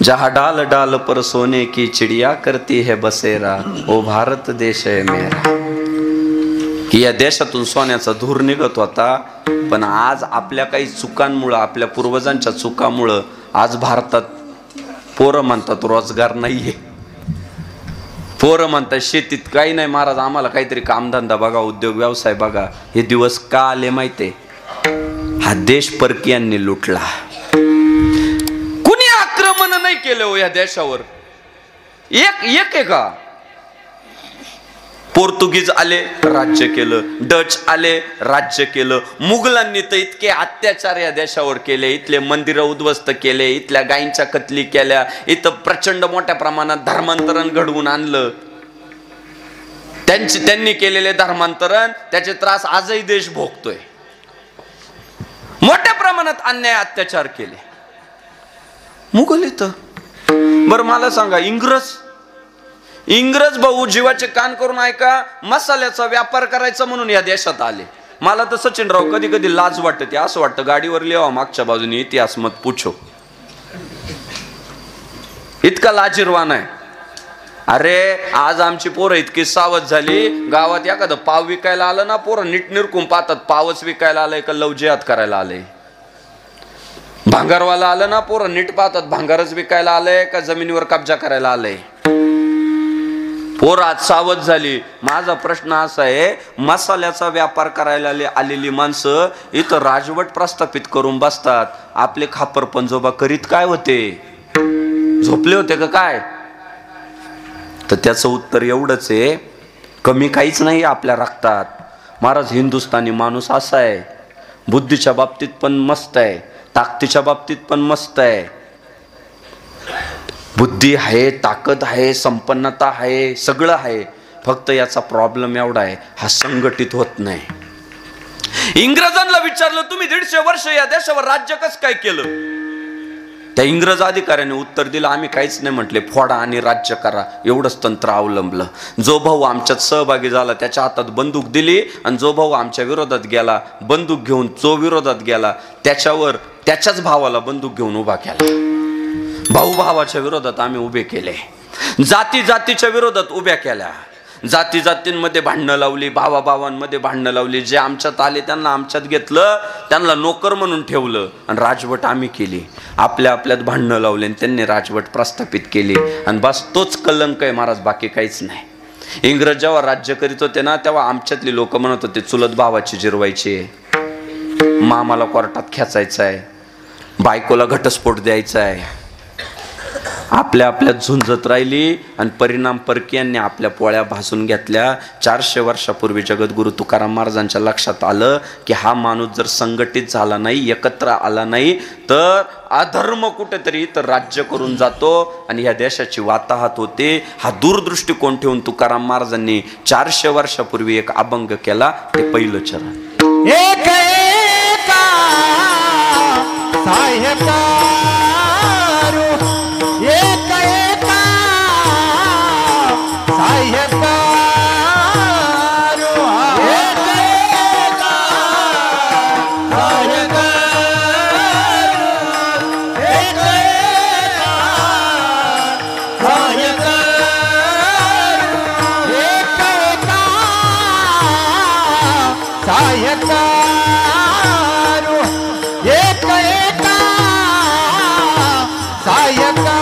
जहाँ डाल डाल पर सोने की चिड़िया करती है बसेरा, ओ भारत देश है मेरा. की या देशातून सोन्याचा धूर निघत होता, पण आज आपल्या काही चुकांमुळं, आपल्या पूर्वजांच्या चुकामुळं आज भारतात पोरं म्हणतात रोजगार नाहीये, पोरं म्हणतात शेतीत काही नाही. महाराज आम्हाला काहीतरी कामधंदा बघा, उद्योग व्यवसाय बघा. हे दिवस का आले माहितीये? हा देश परकीयांनी लुटला. कुणी आक्रमण नाही केलं हो या देशावर. एक आहे का? पोर्तुगीज आले राज्य केलं, डच आले राज्य केलं, मुघलांनी तर इतके अत्याचार या देशावर केले, इथले मंदिर उद्ध्वस्त केले, इथल्या गायींच्या कत्तली केल्या, इथं प्रचंड मोठ्या प्रमाणात धर्मांतरण घडवून आणलं. त्यांनी केलेले धर्मांतरण, त्याचे त्रास आजही देश भोगतोय. मोठ्या प्रमाणात अन्याय अत्याचार केले मुघल इथं. बरं मला सांगा, इंग्रज भाऊ जीवाचे कान करून ऐका, मसाल्याचा व्यापार करायचा म्हणून या देशात आले. मला तर सचिनराव कधी कधी लाज वाटते, असं वाटतं गाडीवर लिहावा मागच्या बाजूने इतिहास मत पूछो. इतका लाजीरवान आहे. अरे आज आमची पोरं इतकी सावध झाली, गावात एखादं पाव विकायला आलं ना, पोरं नीट निरकून पाहतात पावच विकायला आलंय का लवजियात करायला आलंय. भांगारवाला आलं ना, पोरं नीट पाहतात भांगारच विकायला आलंय का जमिनीवर कब्जा करायला आलंय. पोरं आज सावध झाली. माझा प्रश्न असा आहे, मसाल्याचा व्यापार करायला आलेली माणसं इथं राजवट प्रस्थापित करून बसतात, आपले खापर पंजोबा करीत काय होते? झोपले होते का काय? तर त्याचं उत्तर एवढंच आहे, कमी काहीच नाही आपल्या रक्तात. महाराज हिंदुस्थानी माणूस असा आहे, बुद्धीच्या बाबतीत पण मस्त आहे, ताकदीच्या बाबतीत पण मस्त आहे. बुद्धी आहे, ताकद आहे, संपन्नता आहे, सगळं आहे. फक्त याचा प्रॉब्लेम एवढा आहे, हा संघटित होत नाही. इंग्रजांना विचारलं, तुम्ही 150 वर्ष या देशावर राज्य कसं काय केलं? त्या इंग्रज अधिकाऱ्याने उत्तर दिलं, आम्ही काहीच नाही म्हटले, फोडा आणि राज्य करा, एवढंच तंत्र अवलंबलं. जो भाऊ आमच्यात सहभागी झाला त्याच्या हातात बंदूक दिली, आणि जो भाऊ आमच्या विरोधात गेला बंदूक घेऊन, जो विरोधात गेला त्याच्यावर त्याच्याच भावाला बंदूक घेऊन उभा केला. भाऊ भावाच्या विरोधात आम्ही उभे केले, जाती जातीच्या विरोधात उभ्या केल्या, जाती जातींमध्ये भांडणं लावली, भावा भावांमध्ये भांडणं लावली. जे आमच्यात आले त्यांना आमच्यात घेतलं, त्यांना नोकर म्हणून ठेवलं, आणि राजवट आम्ही केली. आपल्या आपल्यात भांडणं लावले आणि त्यांनी राजवट प्रस्थापित केली, आणि बस तोच कलंक आहे महाराज, बाकी काहीच नाही. इंग्रज जेव्हा राज्य करीत होते ना, तेव्हा आमच्यातली लोक म्हणत होते चुलत भावाची जिरवायची आहे, मामाला कोर्टात खेचायचं आहे, बायकोला घटस्फोट द्यायचा आहे. आपल्या आपल्यात झुंजत राहिली, आणि परिणाम परकीयांनी आपल्या पोळ्या भाजून घेतल्या. 400 वर्षापूर्वी जगद्गुरु तुकाराम महाराजांच्या लक्षात आलं की हा माणूस जर संघटित झाला नाही, एकत्र आला नाही, तर अधर्म कुठेतरी तर राज्य करून जातो आणि ह्या देशाची वाताहत होते. हा दूरदृष्टिकोन ठेवून तुकाराम महाराजांनी 400 वर्षापूर्वी एक अभंग केला, ते पहिलं चरण. एक एका साहेबा एक एका साहेबा एक एका साहेबा एक एका साहेबा एक एका साहेबा एक एका साहेबा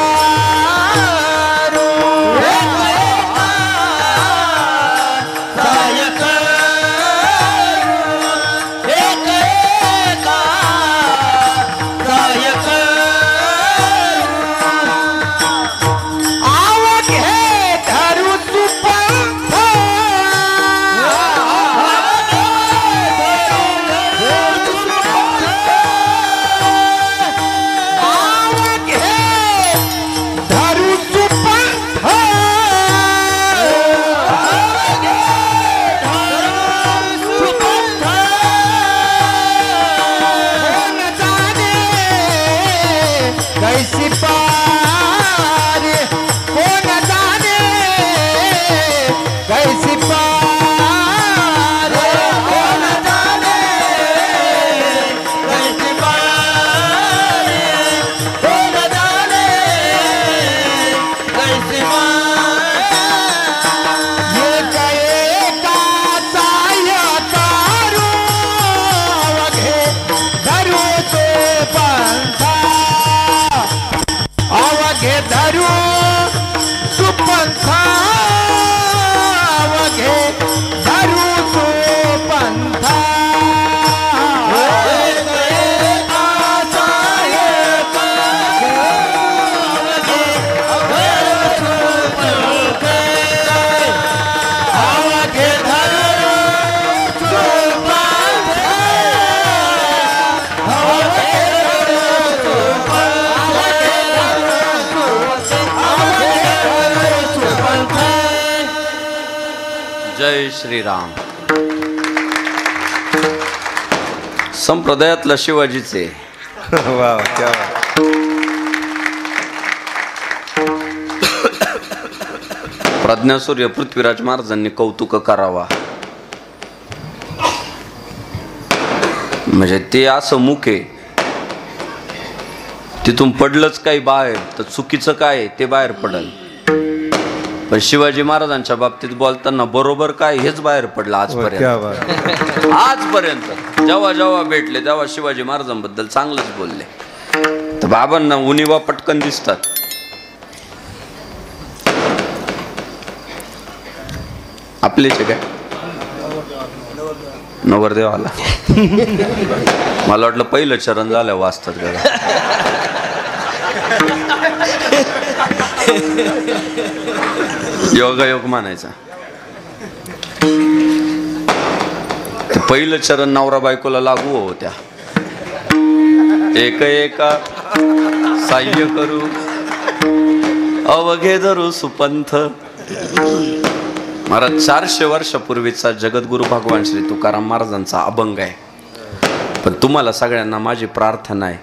जय श्रीराम. संप्रदायातला शिवाजीचे वा क्या बात. प्रज्ञासूर्य पृथ्वीराज महाराजांनी कौतुक करावा. म्हणजे ते असं मुख आहे, तिथून पडलंच काही बाहेर तर चुकीचं काय ते बाहेर पडल. पण शिवाजी महाराजांच्या बाबतीत बोलताना बरोबर काय हेच बाहेर पडलं आजपर्यंत. आजपर्यंत जेव्हा जेव्हा भेटले तेव्हा शिवाजी महाराजांबद्दल चांगलंच बोलले. तर बाबांना उनिवा पटकन दिसतात. आपलेच काय नवरदेवाला मला वाटलं पहिलं चरण झालं वाचतात का. योगायोग मानायचा. ते पहिलं चरण नवरा बायकोला लागू होत्या. एक एका साह्य करू अवघे धरू सुपंथ. महाराज 400 वर्षापूर्वीचा जगद्गुरु भगवान श्री तुकाराम महाराजांचा अभंग आहे. पण तुम्हाला सगळ्यांना माझी प्रार्थना आहे,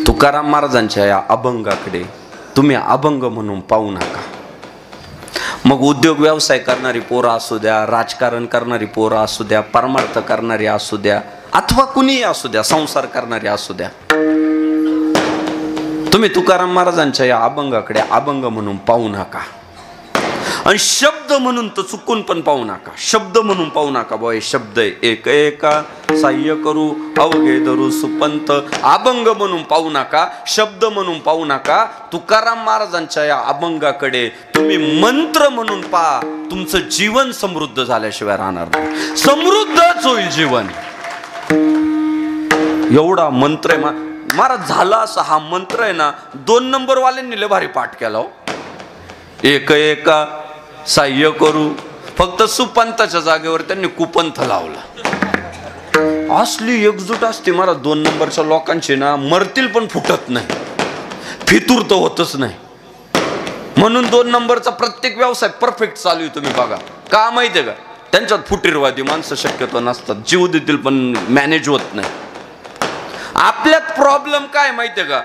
तुकाराम महाराजांच्या या अभंगाकडे तुम्ही अभंग म्हणून पाहू नका. मग उद्योग व्यवसाय करणारी पोरं असू द्या, राजकारण करणारी पोरं असू द्या, परमार्थ करणारी असू द्या, अथवा कुणीही असू द्या, संसार करणारी असू द्या, तुम्ही तुकाराम महाराजांच्या या अभंगाकडे अभंग म्हणून पाहू नका. आणि शब्द म्हणून तर चुकून पण पाहू नका. शब्द म्हणून पाहू नका. बा हे शब्द आहे, एक एका साह्य करू अवघे धरू सुपंत. अभंग म्हणून पाहू नका, शब्द म्हणून पाहू नका. तुकाराम महाराजांच्या या अभंगाकडे तुम्ही मंत्र म्हणून पहा. तुमचं जीवन समृद्ध झाल्याशिवाय राहणार नाही. समृद्धच होईल जीवन. एवढा मंत्र आहे महाराज. झाला असा हा मंत्र आहे ना, 2 नंबर वाल्यांनी लय भारी पाठ केला हो. एक एका साह्य करू, फक्त सुपंथाच्या जागेवर त्यांनी कुपंथ लावला. असली एकजूट असते महाराज 2 नंबरच्या लोकांची ना, मरतील पण फुटत नाही, फितूर तर होतच नाही. म्हणून 2 नंबरचा प्रत्येक व्यवसाय परफेक्ट चालू आहे. तुम्ही बघा का माहितीये का, त्यांच्यात फुटीरवादी माणसं शक्यतो नसतात. जीव देतील पण मॅनेज होत नाही. आपल्यात प्रॉब्लेम काय माहितीये का,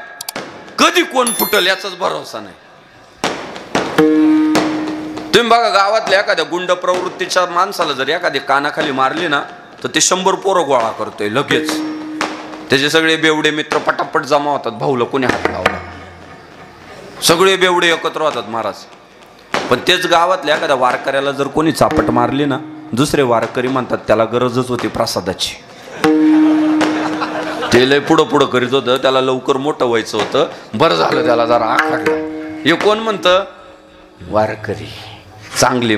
कधी कोण फुटल याचाच भरोसा नाही. तुम्ही बघा गावातल्या एखाद्या गुंड प्रवृत्तीच्या माणसाला जर एखादी कानाखाली मारली ना, तर ते 100 पोरं गोळा करतोय लगेच. त्याचे सगळे बेवडे मित्र पटापट जमा होतात. भाऊला कोणी हात लावला, सगळे बेवडे एकत्र होतात महाराज. पण तेच गावातल्या एखाद्या वारकऱ्याला जर कोणी चापट मारली ना, दुसरे वारकरी म्हणतात त्याला गरजच होती प्रसादाची. ते लय पुढं पुढं करीत होतं, त्याला लवकर मोठं व्हायचं होतं, बरं झालं त्याला जरा आखाडला. हे कोण म्हणतं, वारकरी. चांगली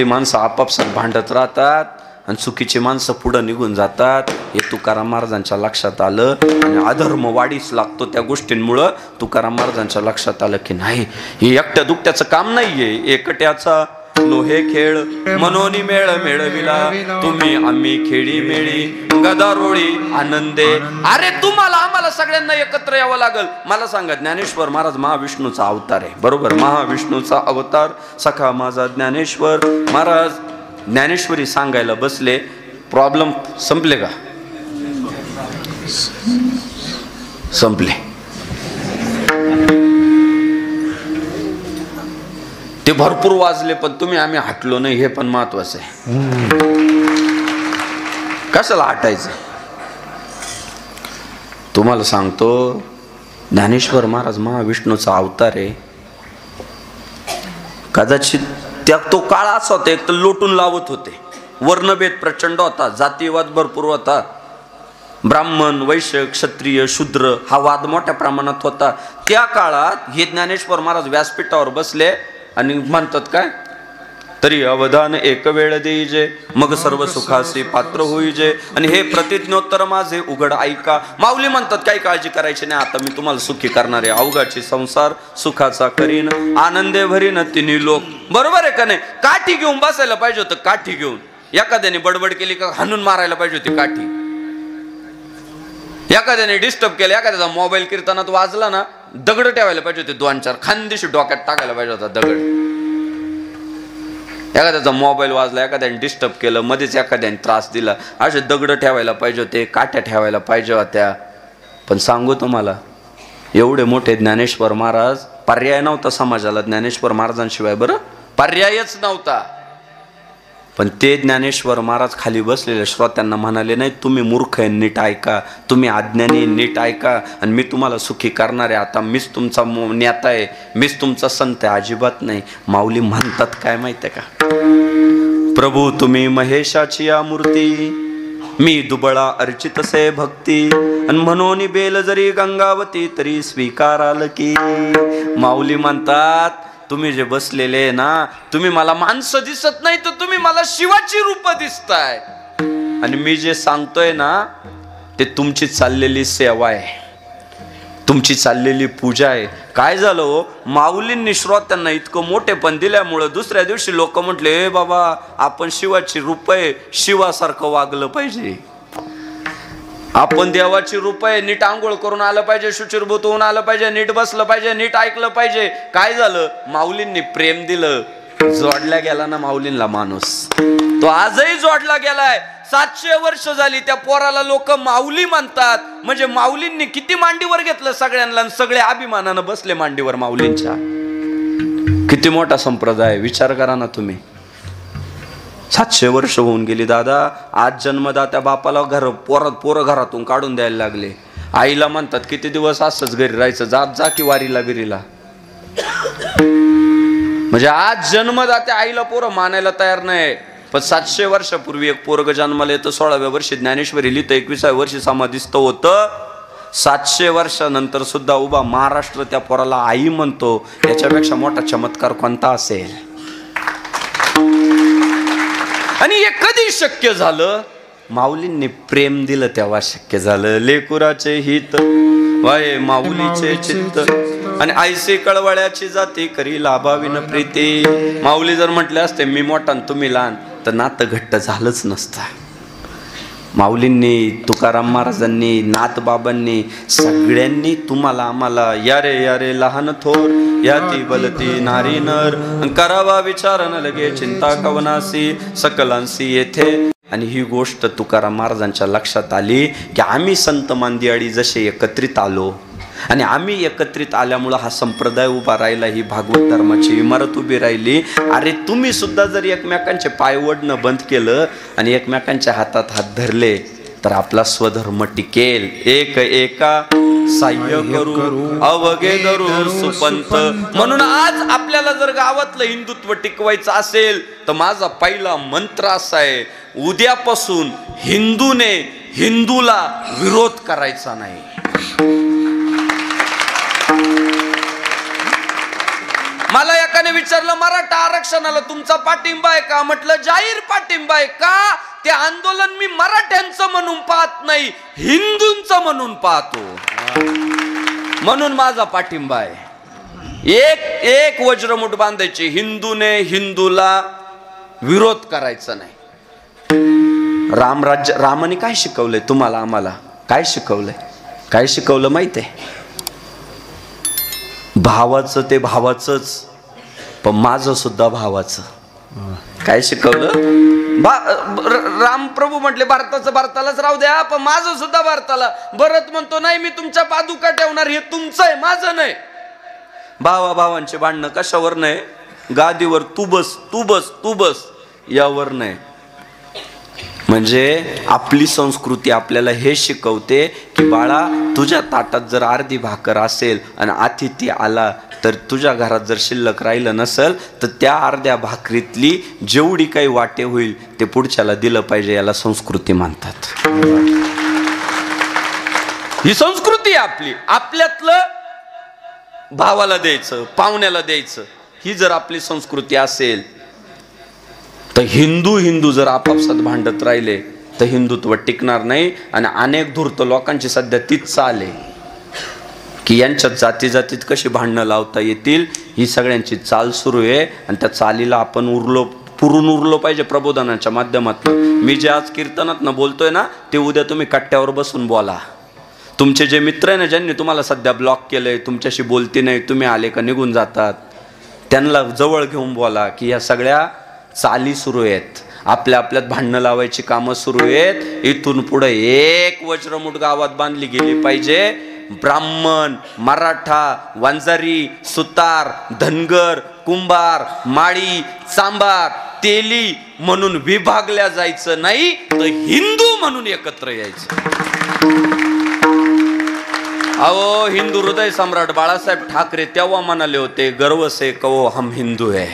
माणसं आपापसात भांडत राहतात आणि चुकीची माणसं पुढं निघून जातात. हे तुकाराम महाराजांच्या लक्षात आलं आणि अधर्म वाढीस लागतो त्या गोष्टींमुळं. तुकाराम महाराजांच्या लक्षात आलं की नाही, हे एकट्या दुकट्याचं काम नाहीये. एकट्याचा लोहे खेळ मनोनी मेळ मेळविला तुम्ही आम्ही खेळी मेळी गदारोळी आनंदे. अरे तुम्हाला आम्हाला सगळ्यांना एकत्र यावं लागल. मला सांगा, ज्ञानेश्वर महाराज महाविष्णूचा अवतार आहे, बरोबर. महाविष्णूचा अवतार सखा माझा ज्ञानेश्वर महाराज ज्ञानेश्वरी सांगायला बसले. प्रॉब्लेम संपले का? संपले. ते भरपूर वाजले पण तुम्ही आम्ही हटलो नाही, हे पण महत्वाचं आहे. कशाला हटायचं? तुम्हाला सांगतो, ज्ञानेश्वर महाराज महाविष्णूचा अवतार आहे. कदाचित त्या तो काळ असा होता, एक तर लोटून लावत होते, वर्णभेद प्रचंड होता, जातीयवाद भरपूर होता, ब्राह्मण वैश्य क्षत्रिय शूद्र हा वाद मोठ्या प्रमाणात होता. त्या काळात हे ज्ञानेश्वर महाराज व्यासपीठावर बसले आणि म्हणतात काय, तरी अवधान एक वेळ देईजे मग सर्व सुखासी पात्र होईजे. आणि हे प्रतिज्ञोत्तर माझे उघड ऐका. माऊली म्हणतात काही काळजी करायची नाही, आता मी तुम्हाला सुखी करणार आहे. अवघाची संसार सुखाचा करीन आनंदे भरीन तिन्ही लोक. बरोबर आहे का नाही? काठी घेऊन बसायला पाहिजे होतं. काठी घेऊन एखाद्याने बडबड केली का हाणून मारायला पाहिजे होती काठी. एखाद्याने डिस्टर्ब केलं, एखाद्याचा मोबाईल कीर्तनात वाजला ना, दगड ठेवायला पाहिजे होते. 2-4 खानदेशी डोक्यात टाकायला पाहिजे होता दगड. एखाद्याचा मोबाईल वाजला, एखाद्याने डिस्टर्ब केलं, मध्येच एखाद्याने त्रास दिला, असे दगड ठेवायला पाहिजे होते, काट्या ठेवायला पाहिजे होत्या. पण सांगू तुम्हाला, एवढे मोठे ज्ञानेश्वर महाराज, पर्याय नव्हता समाजाला ज्ञानेश्वर महाराजांशिवाय, बरं पर्यायच नव्हता. पण ते ज्ञानेश्वर महाराज खाली बसलेल्या श्रोत्यांना म्हणाले, नाही तुम्ही मूर्ख आहे, नीट ऐका, तुम्ही अज्ञानी, नीट ऐका, आणि मी तुम्हाला सुखी करणार आहे. आता मीच तुमचा नेता आहे, मीच तुमचा संत आहे. अजिबात नाही. माऊली म्हणतात काय माहिती आहे का, प्रभू तुम्ही महेशाची या मूर्ती, मी दुबळा अर्चितसे भक्ती, आणि म्हणून बेल जरी गंगावती तरी स्वीकाराल की. माऊली म्हणतात, तुम्ही जे बसलेले ना, तुम्ही मला माणसं दिसत नाही, तर तुम्ही मला शिवाची रूप दिसताय, आणि मी जे सांगतोय ना ते तुमची चाललेली सेवा आहे, तुमची चाललेली पूजा आहे. काय झालं हो, माऊलींनी श्रोत्यांना इतकं मोठेपण दिल्यामुळं दुसऱ्या दिवशी लोक म्हटले, ए बाबा आपण शिवाची रूप आहे, शिवासारखं वागलं पाहिजे, आपण देवाची रूप आहे, नीट आंघोळ करून आलं पाहिजे, शुचिरभूत होऊन आलं पाहिजे, नीट बसलं पाहिजे, नीट ऐकलं पाहिजे. काय झालं, माऊलींनी प्रेम दिलं, जोडला गेला ना माऊलींना माणूस, तो आजही जोडला गेलाय. 700 वर्ष झाली त्या पोराला लोक माऊली म्हणतात. म्हणजे माऊलींनी किती मांडीवर घेतलं सगळ्यांना, सगळे अभिमानानं बसले मांडीवर माऊलींच्या. किती मोठा संप्रदाय, विचार करा ना तुम्ही. 700 वर्ष होऊन गेली दादा. आज जन्मदात्या बापाला पोरं घरातून काढून द्यायला लागले. आईला म्हणतात किती दिवस असंच घरी राहायचं, जात जा की वारीला बिरीला. म्हणजे आज जन्मदात्या आईला पोरं मानायला तयार नाही. पण 700 वर्षापूर्वी एक पोरग जन्माला येतं, 16व्या वर्षी ज्ञानेश्वरी लिहितं, 21व्या वर्षी समाधिस्थ होतं. 700 वर्षानंतर सुद्धा उभा महाराष्ट्र त्या पोराला आई म्हणतो. याच्यापेक्षा मोठा चमत्कार कोणता असेल. आणि हे कधी शक्य झालं, माऊलींनी प्रेम दिलं तेव्हा शक्य झालं. लेकुराचे हित वाये माऊलीचे चित्त, आणि ऐसे कळवळ्याची जाती करी लाभाविन प्रीती. माऊली जर म्हटले असते मी मोठा तुम्ही लहान, तर नातं घट्ट झालंच नसतं. माऊलींनी, तुकाराम महाराजांनी, नाथबाबांनी, सगळ्यांनी तुम्हाला आम्हाला या रे लहान थोर याती बलती नारी नर, करावा विचार न लगे चिंता कवनासी सकलांसी येथे. आणि ही गोष्ट तुकाराम महाराजांच्या लक्षात आली की आम्ही संत मांदियाळी जसे एकत्रित आलो, आणि आम्ही एकत्रित आल्यामुळं हा संप्रदाय उभा राहिला, ही भागवत धर्माची इमारत उभी राहिली. अरे तुम्ही सुद्धा जर एकमेकांचे पाय ओढणं बंद केलं आणि एकमेकांच्या हातात हात धरले, तर आपला स्वधर्म टिकेल. एक एका साह्य करू अवघे धरू सुपंत. म्हणून आज आपल्याला जर गावातलं हिंदुत्व टिकवायचं असेल, तर माझा पहिला मंत्र असा आहे, उद्यापासून हिंदूने हिंदूला विरोध करायचा नाही. मला एकाने विचारलं, मराठा आरक्षणाला तुमचा पाठिंबा आहे का? म्हटलं जाहीर पाठिंबा आहे. का? ते आंदोलन मी मराठ्यांचं म्हणून पाहत नाही, हिंदूंचं म्हणून पाहतो, म्हणून माझा पाठिंबा आहे. एक वज्रमुठ बांधायची, हिंदूने हिंदूला विरोध करायचा नाही. रामाने काय शिकवलंय तुम्हाला, आम्हाला काय शिकवलंय? काय शिकवलं माहित आहे? भावाचं ते भावाचंच, पण माझं सुद्धा भावाचं. काय शिकवलं? राम प्रभू म्हटले भारताचं भारतालाच राहू द्या, पण माझं सुद्धा भारताला. भरत म्हणतो नाही मी तुमच्या पादुका ठेवणार, हे तुमचं आहे माझं नाही. भावा भावांचे भांडणं कशावर नाही? गादीवर तू बस तू बस तू बस यावर नाही. म्हणजे आपली संस्कृती आपल्याला हे शिकवते की बाळा, तुझ्या ताटात जर अर्धी भाकर असेल आणि अतिथी आला, तर तुझ्या घरात जर शिल्लक राहिलं नसेल, तर त्या अर्ध्या भाकरीतली जेवढी काही वाटे होईल ते पुढच्याला दिलं पाहिजे. याला संस्कृती म्हणतात. ही संस्कृती आपली. आपल्यातलं भावाला द्यायचं, पाहुण्याला द्यायचं, ही जर आपली संस्कृती असेल, तर हिंदू जर आपापसात भांडत राहिले तर हिंदुत्व टिकणार नाही. आणि अनेक धूर्त लोकांची सध्या तीच चाल आहे की यांच्यात जातीत कशी भांडणं लावता येतील, ही सगळ्यांची चाल सुरू आहे. आणि त्या चालीला आपण पुरून उरलो पाहिजे प्रबोधनाच्या माध्यमातून. मी जे आज कीर्तनातनं बोलतोय ना, ते उद्या तुम्ही कट्ट्यावर बसून बोला. तुमचे जे मित्र आहे ना, ज्यांनी तुम्हाला सध्या ब्लॉक केलंय, तुमच्याशी बोलती नाही, तुम्ही आले का निघून जातात, त्यांना जवळ घेऊन बोला की या सगळ्या चाली सुरू आहेत, आपल्या आपल्यात भांडणं लावायची कामं सुरू आहेत. इथून पुढे एक वज्रमुठ गावात बांधली गेली पाहिजे. ब्राह्मण, मराठा, वंजारी, सुतार, धनगर, कुंभार, माळी, चांभार, तेली म्हणून विभागल्या जायचं नाही, तर हिंदू म्हणून एकत्र यायचं. अहो, हिंदू हृदय सम्राट बाळासाहेब ठाकरे तेव्हा म्हणाले होते, गर्व से कहो हम हिंदू है.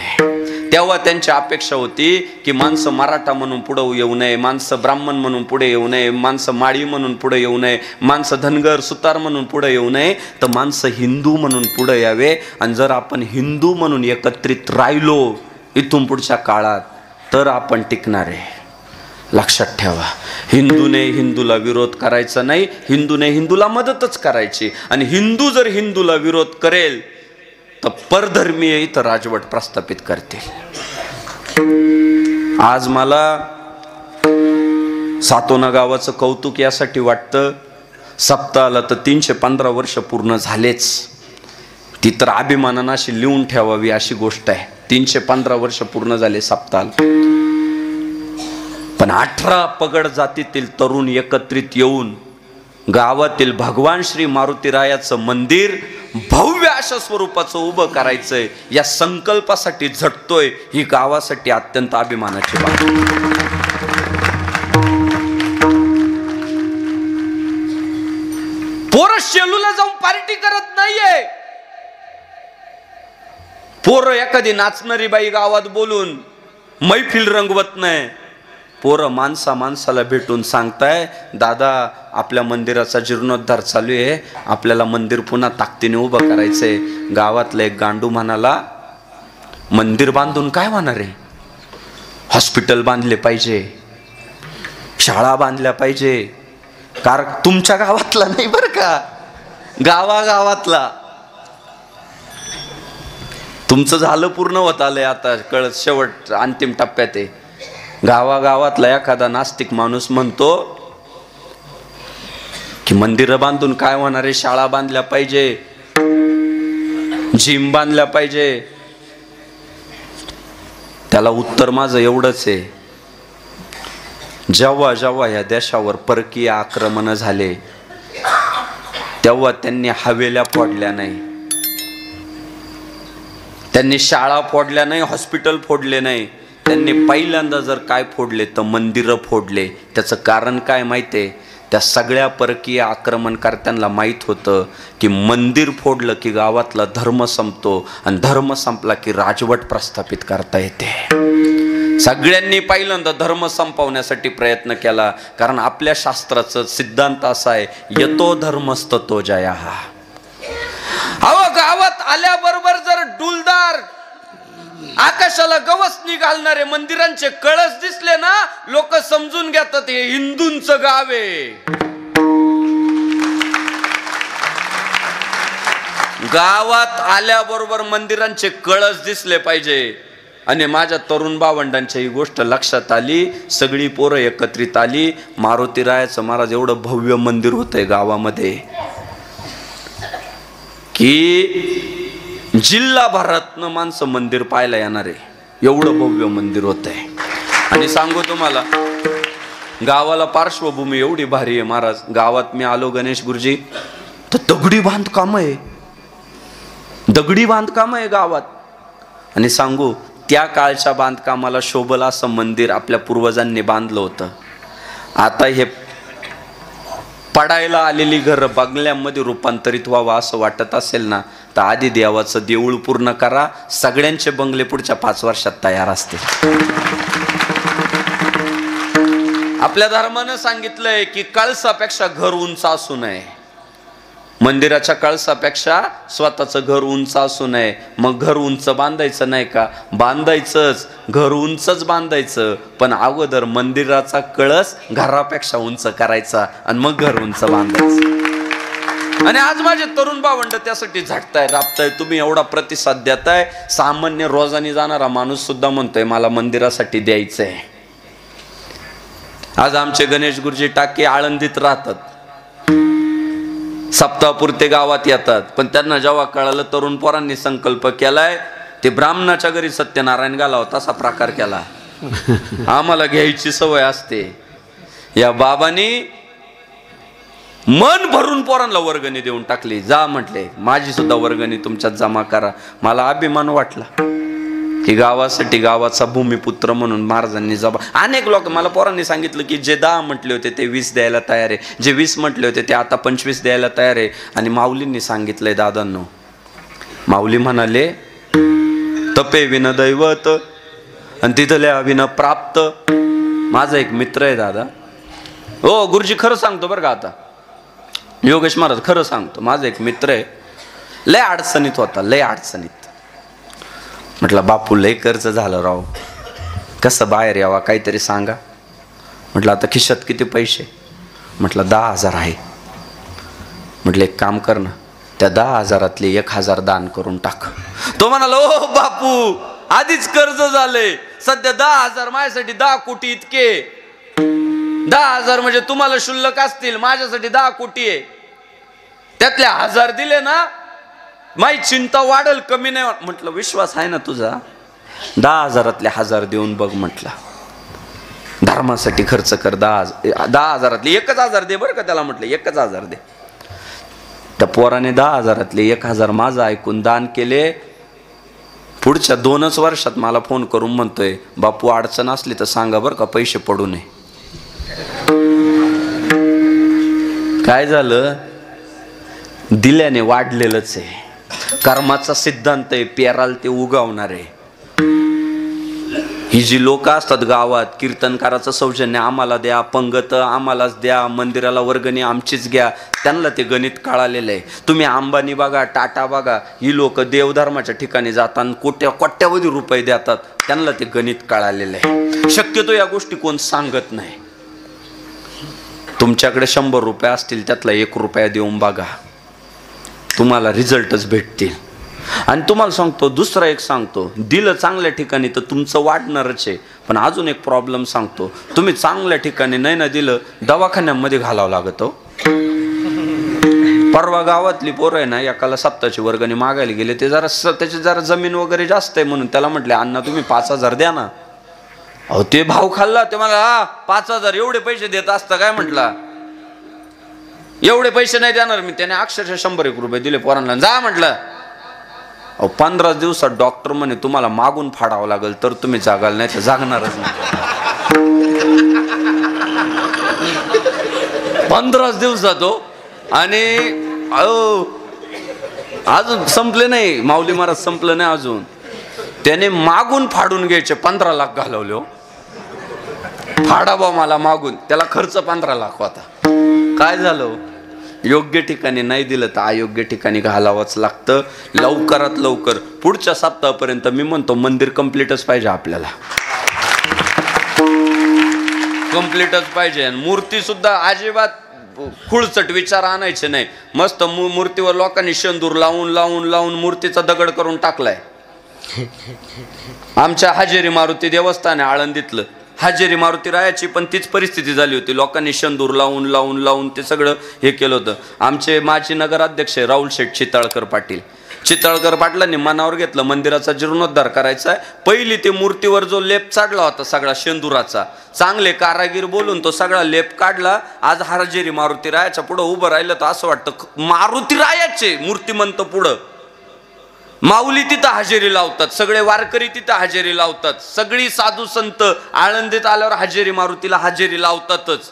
तेव्हा त्यांची अपेक्षा होती की माणसं मराठा म्हणून पुढे येऊ नये, माणसं ब्राह्मण म्हणून पुढे येऊ नये, माणसं माळी म्हणून पुढे येऊ नये, माणसं धनगर सुतार म्हणून पुढे येऊ नये, तर माणसं हिंदू म्हणून पुढे यावे. आणि जर आपण हिंदू म्हणून एकत्रित राहिलो इथून पुढच्या काळात, तर आपण टिकणार आहे. लक्षात ठेवा, हिंदूने हिंदूला विरोध करायचा नाही, हिंदूने हिंदूला मदतच करायची. आणि हिंदू जर हिंदूला विरोध करेल तर परधर्मीय इथं राजवट प्रस्थापित करतील. आज मला सातोना गावाचं कौतुक यासाठी वाटतं, सप्ताहाला तर 315 वर्ष पूर्ण झालेच. ती तर अभिमानानं अशी लिहून ठेवावी अशी गोष्ट आहे. 315 वर्ष पूर्ण झाले सप्ताहाला. पण 18 पगड जातीतील तरुण एकत्रित येऊन गावातील भगवान श्री मारुतीरायाचं मंदिर भव्य अशा स्वरूपाचं उभं करायचंय, या संकल्पासाठी झटतोय. ही गावासाठी अत्यंत अभिमानाची बाब. पोरं शेलूला जाऊन पार्टी करत नाहीये. पोरं एखादी नाचणारी बाई गावात बोलून मैफिल रंगवत नाही. पोरं माणसाला भेटून सांगताय, दादा आपल्या मंदिराचा जीर्णोद्धार चालू आहे, आपल्याला मंदिर पुन्हा ताकदीने उभं करायचंय. गावातला एक गांडू म्हणाला, मंदिर बांधून काय होणार आहे? हॉस्पिटल बांधले पाहिजे, शाळा बांधल्या पाहिजे. तुमच्या गावातला नाही बरं का, गावागावातला. तुमचं झालं, पूर्ण होत आलंय आता, कळत शेवट अंतिम टप्प्यात आहे. गावागावातला एखादा नास्तिक माणूस म्हणतो की मंदिरं बांधून काय होणार आहे, शाळा बांधल्या पाहिजे, जिम बांधल्या पाहिजे. त्याला उत्तर माझं एवढंच आहे, जेव्हा जेव्हा या देशावर परकीय आक्रमण झाले तेव्हा त्यांनी हवेल्या फोडल्या नाही, त्यांनी शाळा फोडल्या नाही, हॉस्पिटल फोडले नाही. त्यांनी पहिल्यांदा जर काय फोडले तर मंदिरं फोडले. त्याचं कारण काय माहितीये? त्या सगळ्या परकीय आक्रमणकर्त्यांना माहीत होतं की मंदिर फोडलं की गावातला धर्म संपतो, आणि धर्म संपला की राजवट प्रस्थापित करता येते. सगळ्यांनी पहिल्यांदा धर्म संपवण्यासाठी प्रयत्न केला, कारण आपल्या शास्त्राचं सिद्धांत असा आहे, यतो धर्मस्ततो जयः. अहो, गावात आल्याबरोबर जर डुलदार आकाशाला गवस निघालणारे मंदिरांचे कळस दिसले ना, लोक समजून घेतात हे हिंदूंचं गाव आहे. गावात आल्याबरोबर मंदिरांचे कळस दिसले पाहिजे. आणि माझ्या तरुण भावंडांच्या ही गोष्ट लक्षात आली. सगळी पोरं एकत्रित आली. मारुतीरायाचं महाराज एवढं भव्य मंदिर होतंय गावामध्ये की जिल्हाभरातनं माणसं मंदिर पाहायला येणार आहे, एवढं भव्य मंदिर होत आहे. आणि सांगू तुम्हाला, गावाला पार्श्वभूमी एवढी भारी आहे महाराज. गावात मी आलो गणेश गुरुजी तर दगडी बांधकाम आहे, दगडी बांधकाम आहे गावात. आणि सांगू, त्या काळच्या बांधकामाला शोभल असं मंदिर आपल्या पूर्वजांनी बांधलं होतं. आता हे पडायला आलेली घर बंगल्यामध्ये रूपांतरित व्हावं असं वाटत असेल ना, तर आधी देवाचं देऊळ पूर्ण करा. सगळ्यांचे बंगले पुढच्या 5 वर्षात तयार असतील. आपल्या धर्मानं सांगितलंय की कळसापेक्षा घर उंच असू नये, मंदिराच्या कळसापेक्षा स्वतःचं घर उंच असू नये. मग घर उंच बांधायचं नाही का? बांधायचंच, घर उंचच बांधायचं, पण अगोदर मंदिराचा कळस घरापेक्षा उंच करायचा आणि मग घर उंच बांधायचं. आणि आज माझे तरुण भावंड त्यासाठी झटताय, राबताय. तुम्ही एवढा प्रतिसाद देताय, सामान्य रोजानी जाणारा माणूस सुद्धा म्हणतोय मला मंदिरासाठी द्यायचंय. आज आमचे गणेश गुरुजी टाके आळंदीत राहतात, सप्ताहपुरते गावात येतात. पण त्यांना जेव्हा कळालं, तरुण पोरांनी संकल्प केलाय ते ब्राह्मणाच्या घरी सत्यनारायण घालावं तसा प्रकार केला. आम्हाला घ्यायची सवय असते. या बाबांनी मन भरून पोरांना वर्गणी देऊन टाकली. जा म्हटले माझी सुद्धा वर्गणी तुमच्यात जमा करा. मला अभिमान वाटला की गावासाठी गावाचा भूमिपुत्र म्हणून महाराजांनी अनेक लोक मला पोरांनी सांगितलं की जे 10 म्हटले होते ते 20 द्यायला तयार आहे, जे 20 म्हटले होते ते आता 25 द्यायला तयार आहे. आणि माऊलींनी सांगितलंय दादांनो, माऊली म्हणाले तपे विन दैवत आणि तिथल्या विन प्राप्त. माझा एक मित्र आहे दादा. हो गुरुजी खरं सांगतो बरं का, आता योगेश महाराज खरं सांगतो, माझा एक मित्र आहे लय अडचणीत होता, लय अडचणीत. म्हटलं बापू लय कर्ज झालं राव, कसं बाहेर यावा काहीतरी सांगा. म्हटलं आता खिशात किती पैसे? म्हटलं 10,000 आहे. म्हटलं एक काम कर ना, त्या 10,000तले 1,000 दान करून टाक. तो म्हणाला ओ बापू आधीच कर्ज झाले, सध्या 10,000 माझ्यासाठी 10 कोटी इतके. 10,000 म्हणजे तुम्हाला शुल्लक असतील, माझ्यासाठी 10 कोटी आहे. त्यातले 1,000 दिले ना माझी चिंता वाढल, कमी नाही. म्हटलं विश्वास आहे ना तुझा? 10,000तले 1,000 देऊन बघ म्हटलं, धर्मासाठी खर्च कर. 10,000तले 1,000 दे बरं का त्याला. म्हटलं 1,000 दे. त्या पोराने 10,000तले 1,000 माझं ऐकून दान केले. पुढच्या 2च वर्षात मला फोन करून म्हणतोय बापू अडचण असली तर सांगा बरं का, पैसे पडू नये. काय झालं? दिल्याने वाढलेलंच आहे. कर्माचा सिद्धांत आहे, पेराल ते उगवणार आहे. ही जी लोक असतात गावात, कीर्तनकाराचं सौजन्य आम्हाला द्या, पंगत आम्हालाच द्या, मंदिराला वर्गणी आमचीच घ्या, त्यांना ते गणित कळालेलं आहे. तुम्ही अंबानी बघा, टाटा बघा, ही लोक देवधर्माच्या ठिकाणी जातात कोट्यावधी रुपये देतात, त्यांना ते गणित कळालेलं आहे. शक्यतो या गोष्टी कोण सांगत नाही. तुमच्याकडे 100 रुपये असतील, त्यातला 1 रुपया देऊन बघा, तुम्हाला रिझल्टच भेटतील. आणि तुम्हाला सांगतो दुसरा एक सांगतो, दिलं चांगल्या ठिकाणी तर तुमचं वाढणारच आहे. पण अजून एक प्रॉब्लेम सांगतो, तुम्ही चांगल्या ठिकाणी नाही ना दिलं, दवाखान्यामध्ये घालावं लागतं. परवा गावातली पोरं आहे ना, एकाला सप्ताची वर्गणी मागायला गेले. ते त्याची जरा जमीन वगैरे जास्त आहे म्हणून त्याला म्हटले अण्णा तुम्ही 5,000 द्या ना. अहो ते भाव खाल्ला. ते मला 5,000 एवढे पैसे देत असतं काय? म्हटला एवढे पैसे नाही देणार मी. त्याने अक्षरशः 100-1 रुपये दिले पोरांना. जा म्हटलं. अहो 15 दिवसात डॉक्टर म्हणे तुम्हाला मागून फाडावं लागेल तर तुम्ही जागाल, नाही तर जागणारच नाही. 15 दिवसात हो. आणि अजून संपले नाही, माऊली महाराज संपलं नाही अजून. त्याने मागून फाडून घ्यायचे 15 लाख घालवले हो. फाडा बा मला मागून. त्याला खर्च 15 लाख होता. काय झालं? योग्य ठिकाणी नाही दिलं तर अयोग्य ठिकाणी घालावंच लागतं. लवकरात लवकर पुढच्या सप्ताहापर्यंत मी म्हणतो मंदिर कम्प्लीटच पाहिजे आपल्याला, कम्प्लीटच पाहिजे. आणि मूर्ती सुद्धा अजिबात खुळचट विचार आणायचे नाही. मस्त मूर्तीवर लोकांनी शेंदूर लावून लावून लावून मूर्तीचा दगड करून टाकलाय. आमच्या हजेरी मारुती देवस्थान आहे आळंदीतलं, हजेरी मारुती रायाची पण तीच परिस्थिती झाली होती. लोकांनी शेंदूर लावून लावून लावून ते सगळं हे केलं होतं. आमचे माजी नगराध्यक्ष राहुल शेठ चितळकर पाटील, चितळकर पाटलांनी मनावर घेतलं मंदिराचा जीर्णोद्धार करायचा आहे. पहिली ते मूर्तीवर जो लेप चढला होता सगळा शेंदुराचा, चांगले कारागीर बोलून तो सगळा लेप काढला. आज हजेरी मारुती रायाच्या पुढं उभं राहिलं तर असं वाटतं मारुती रायाचे मूर्तिमंत पुढं. माऊली तिथं हजेरी लावतात, सगळे वारकरी तिथं हजेरी लावतात, सगळी साधू संत आळंदीत आल्यावर हजेरी मारुतीला हजेरी लावतातच.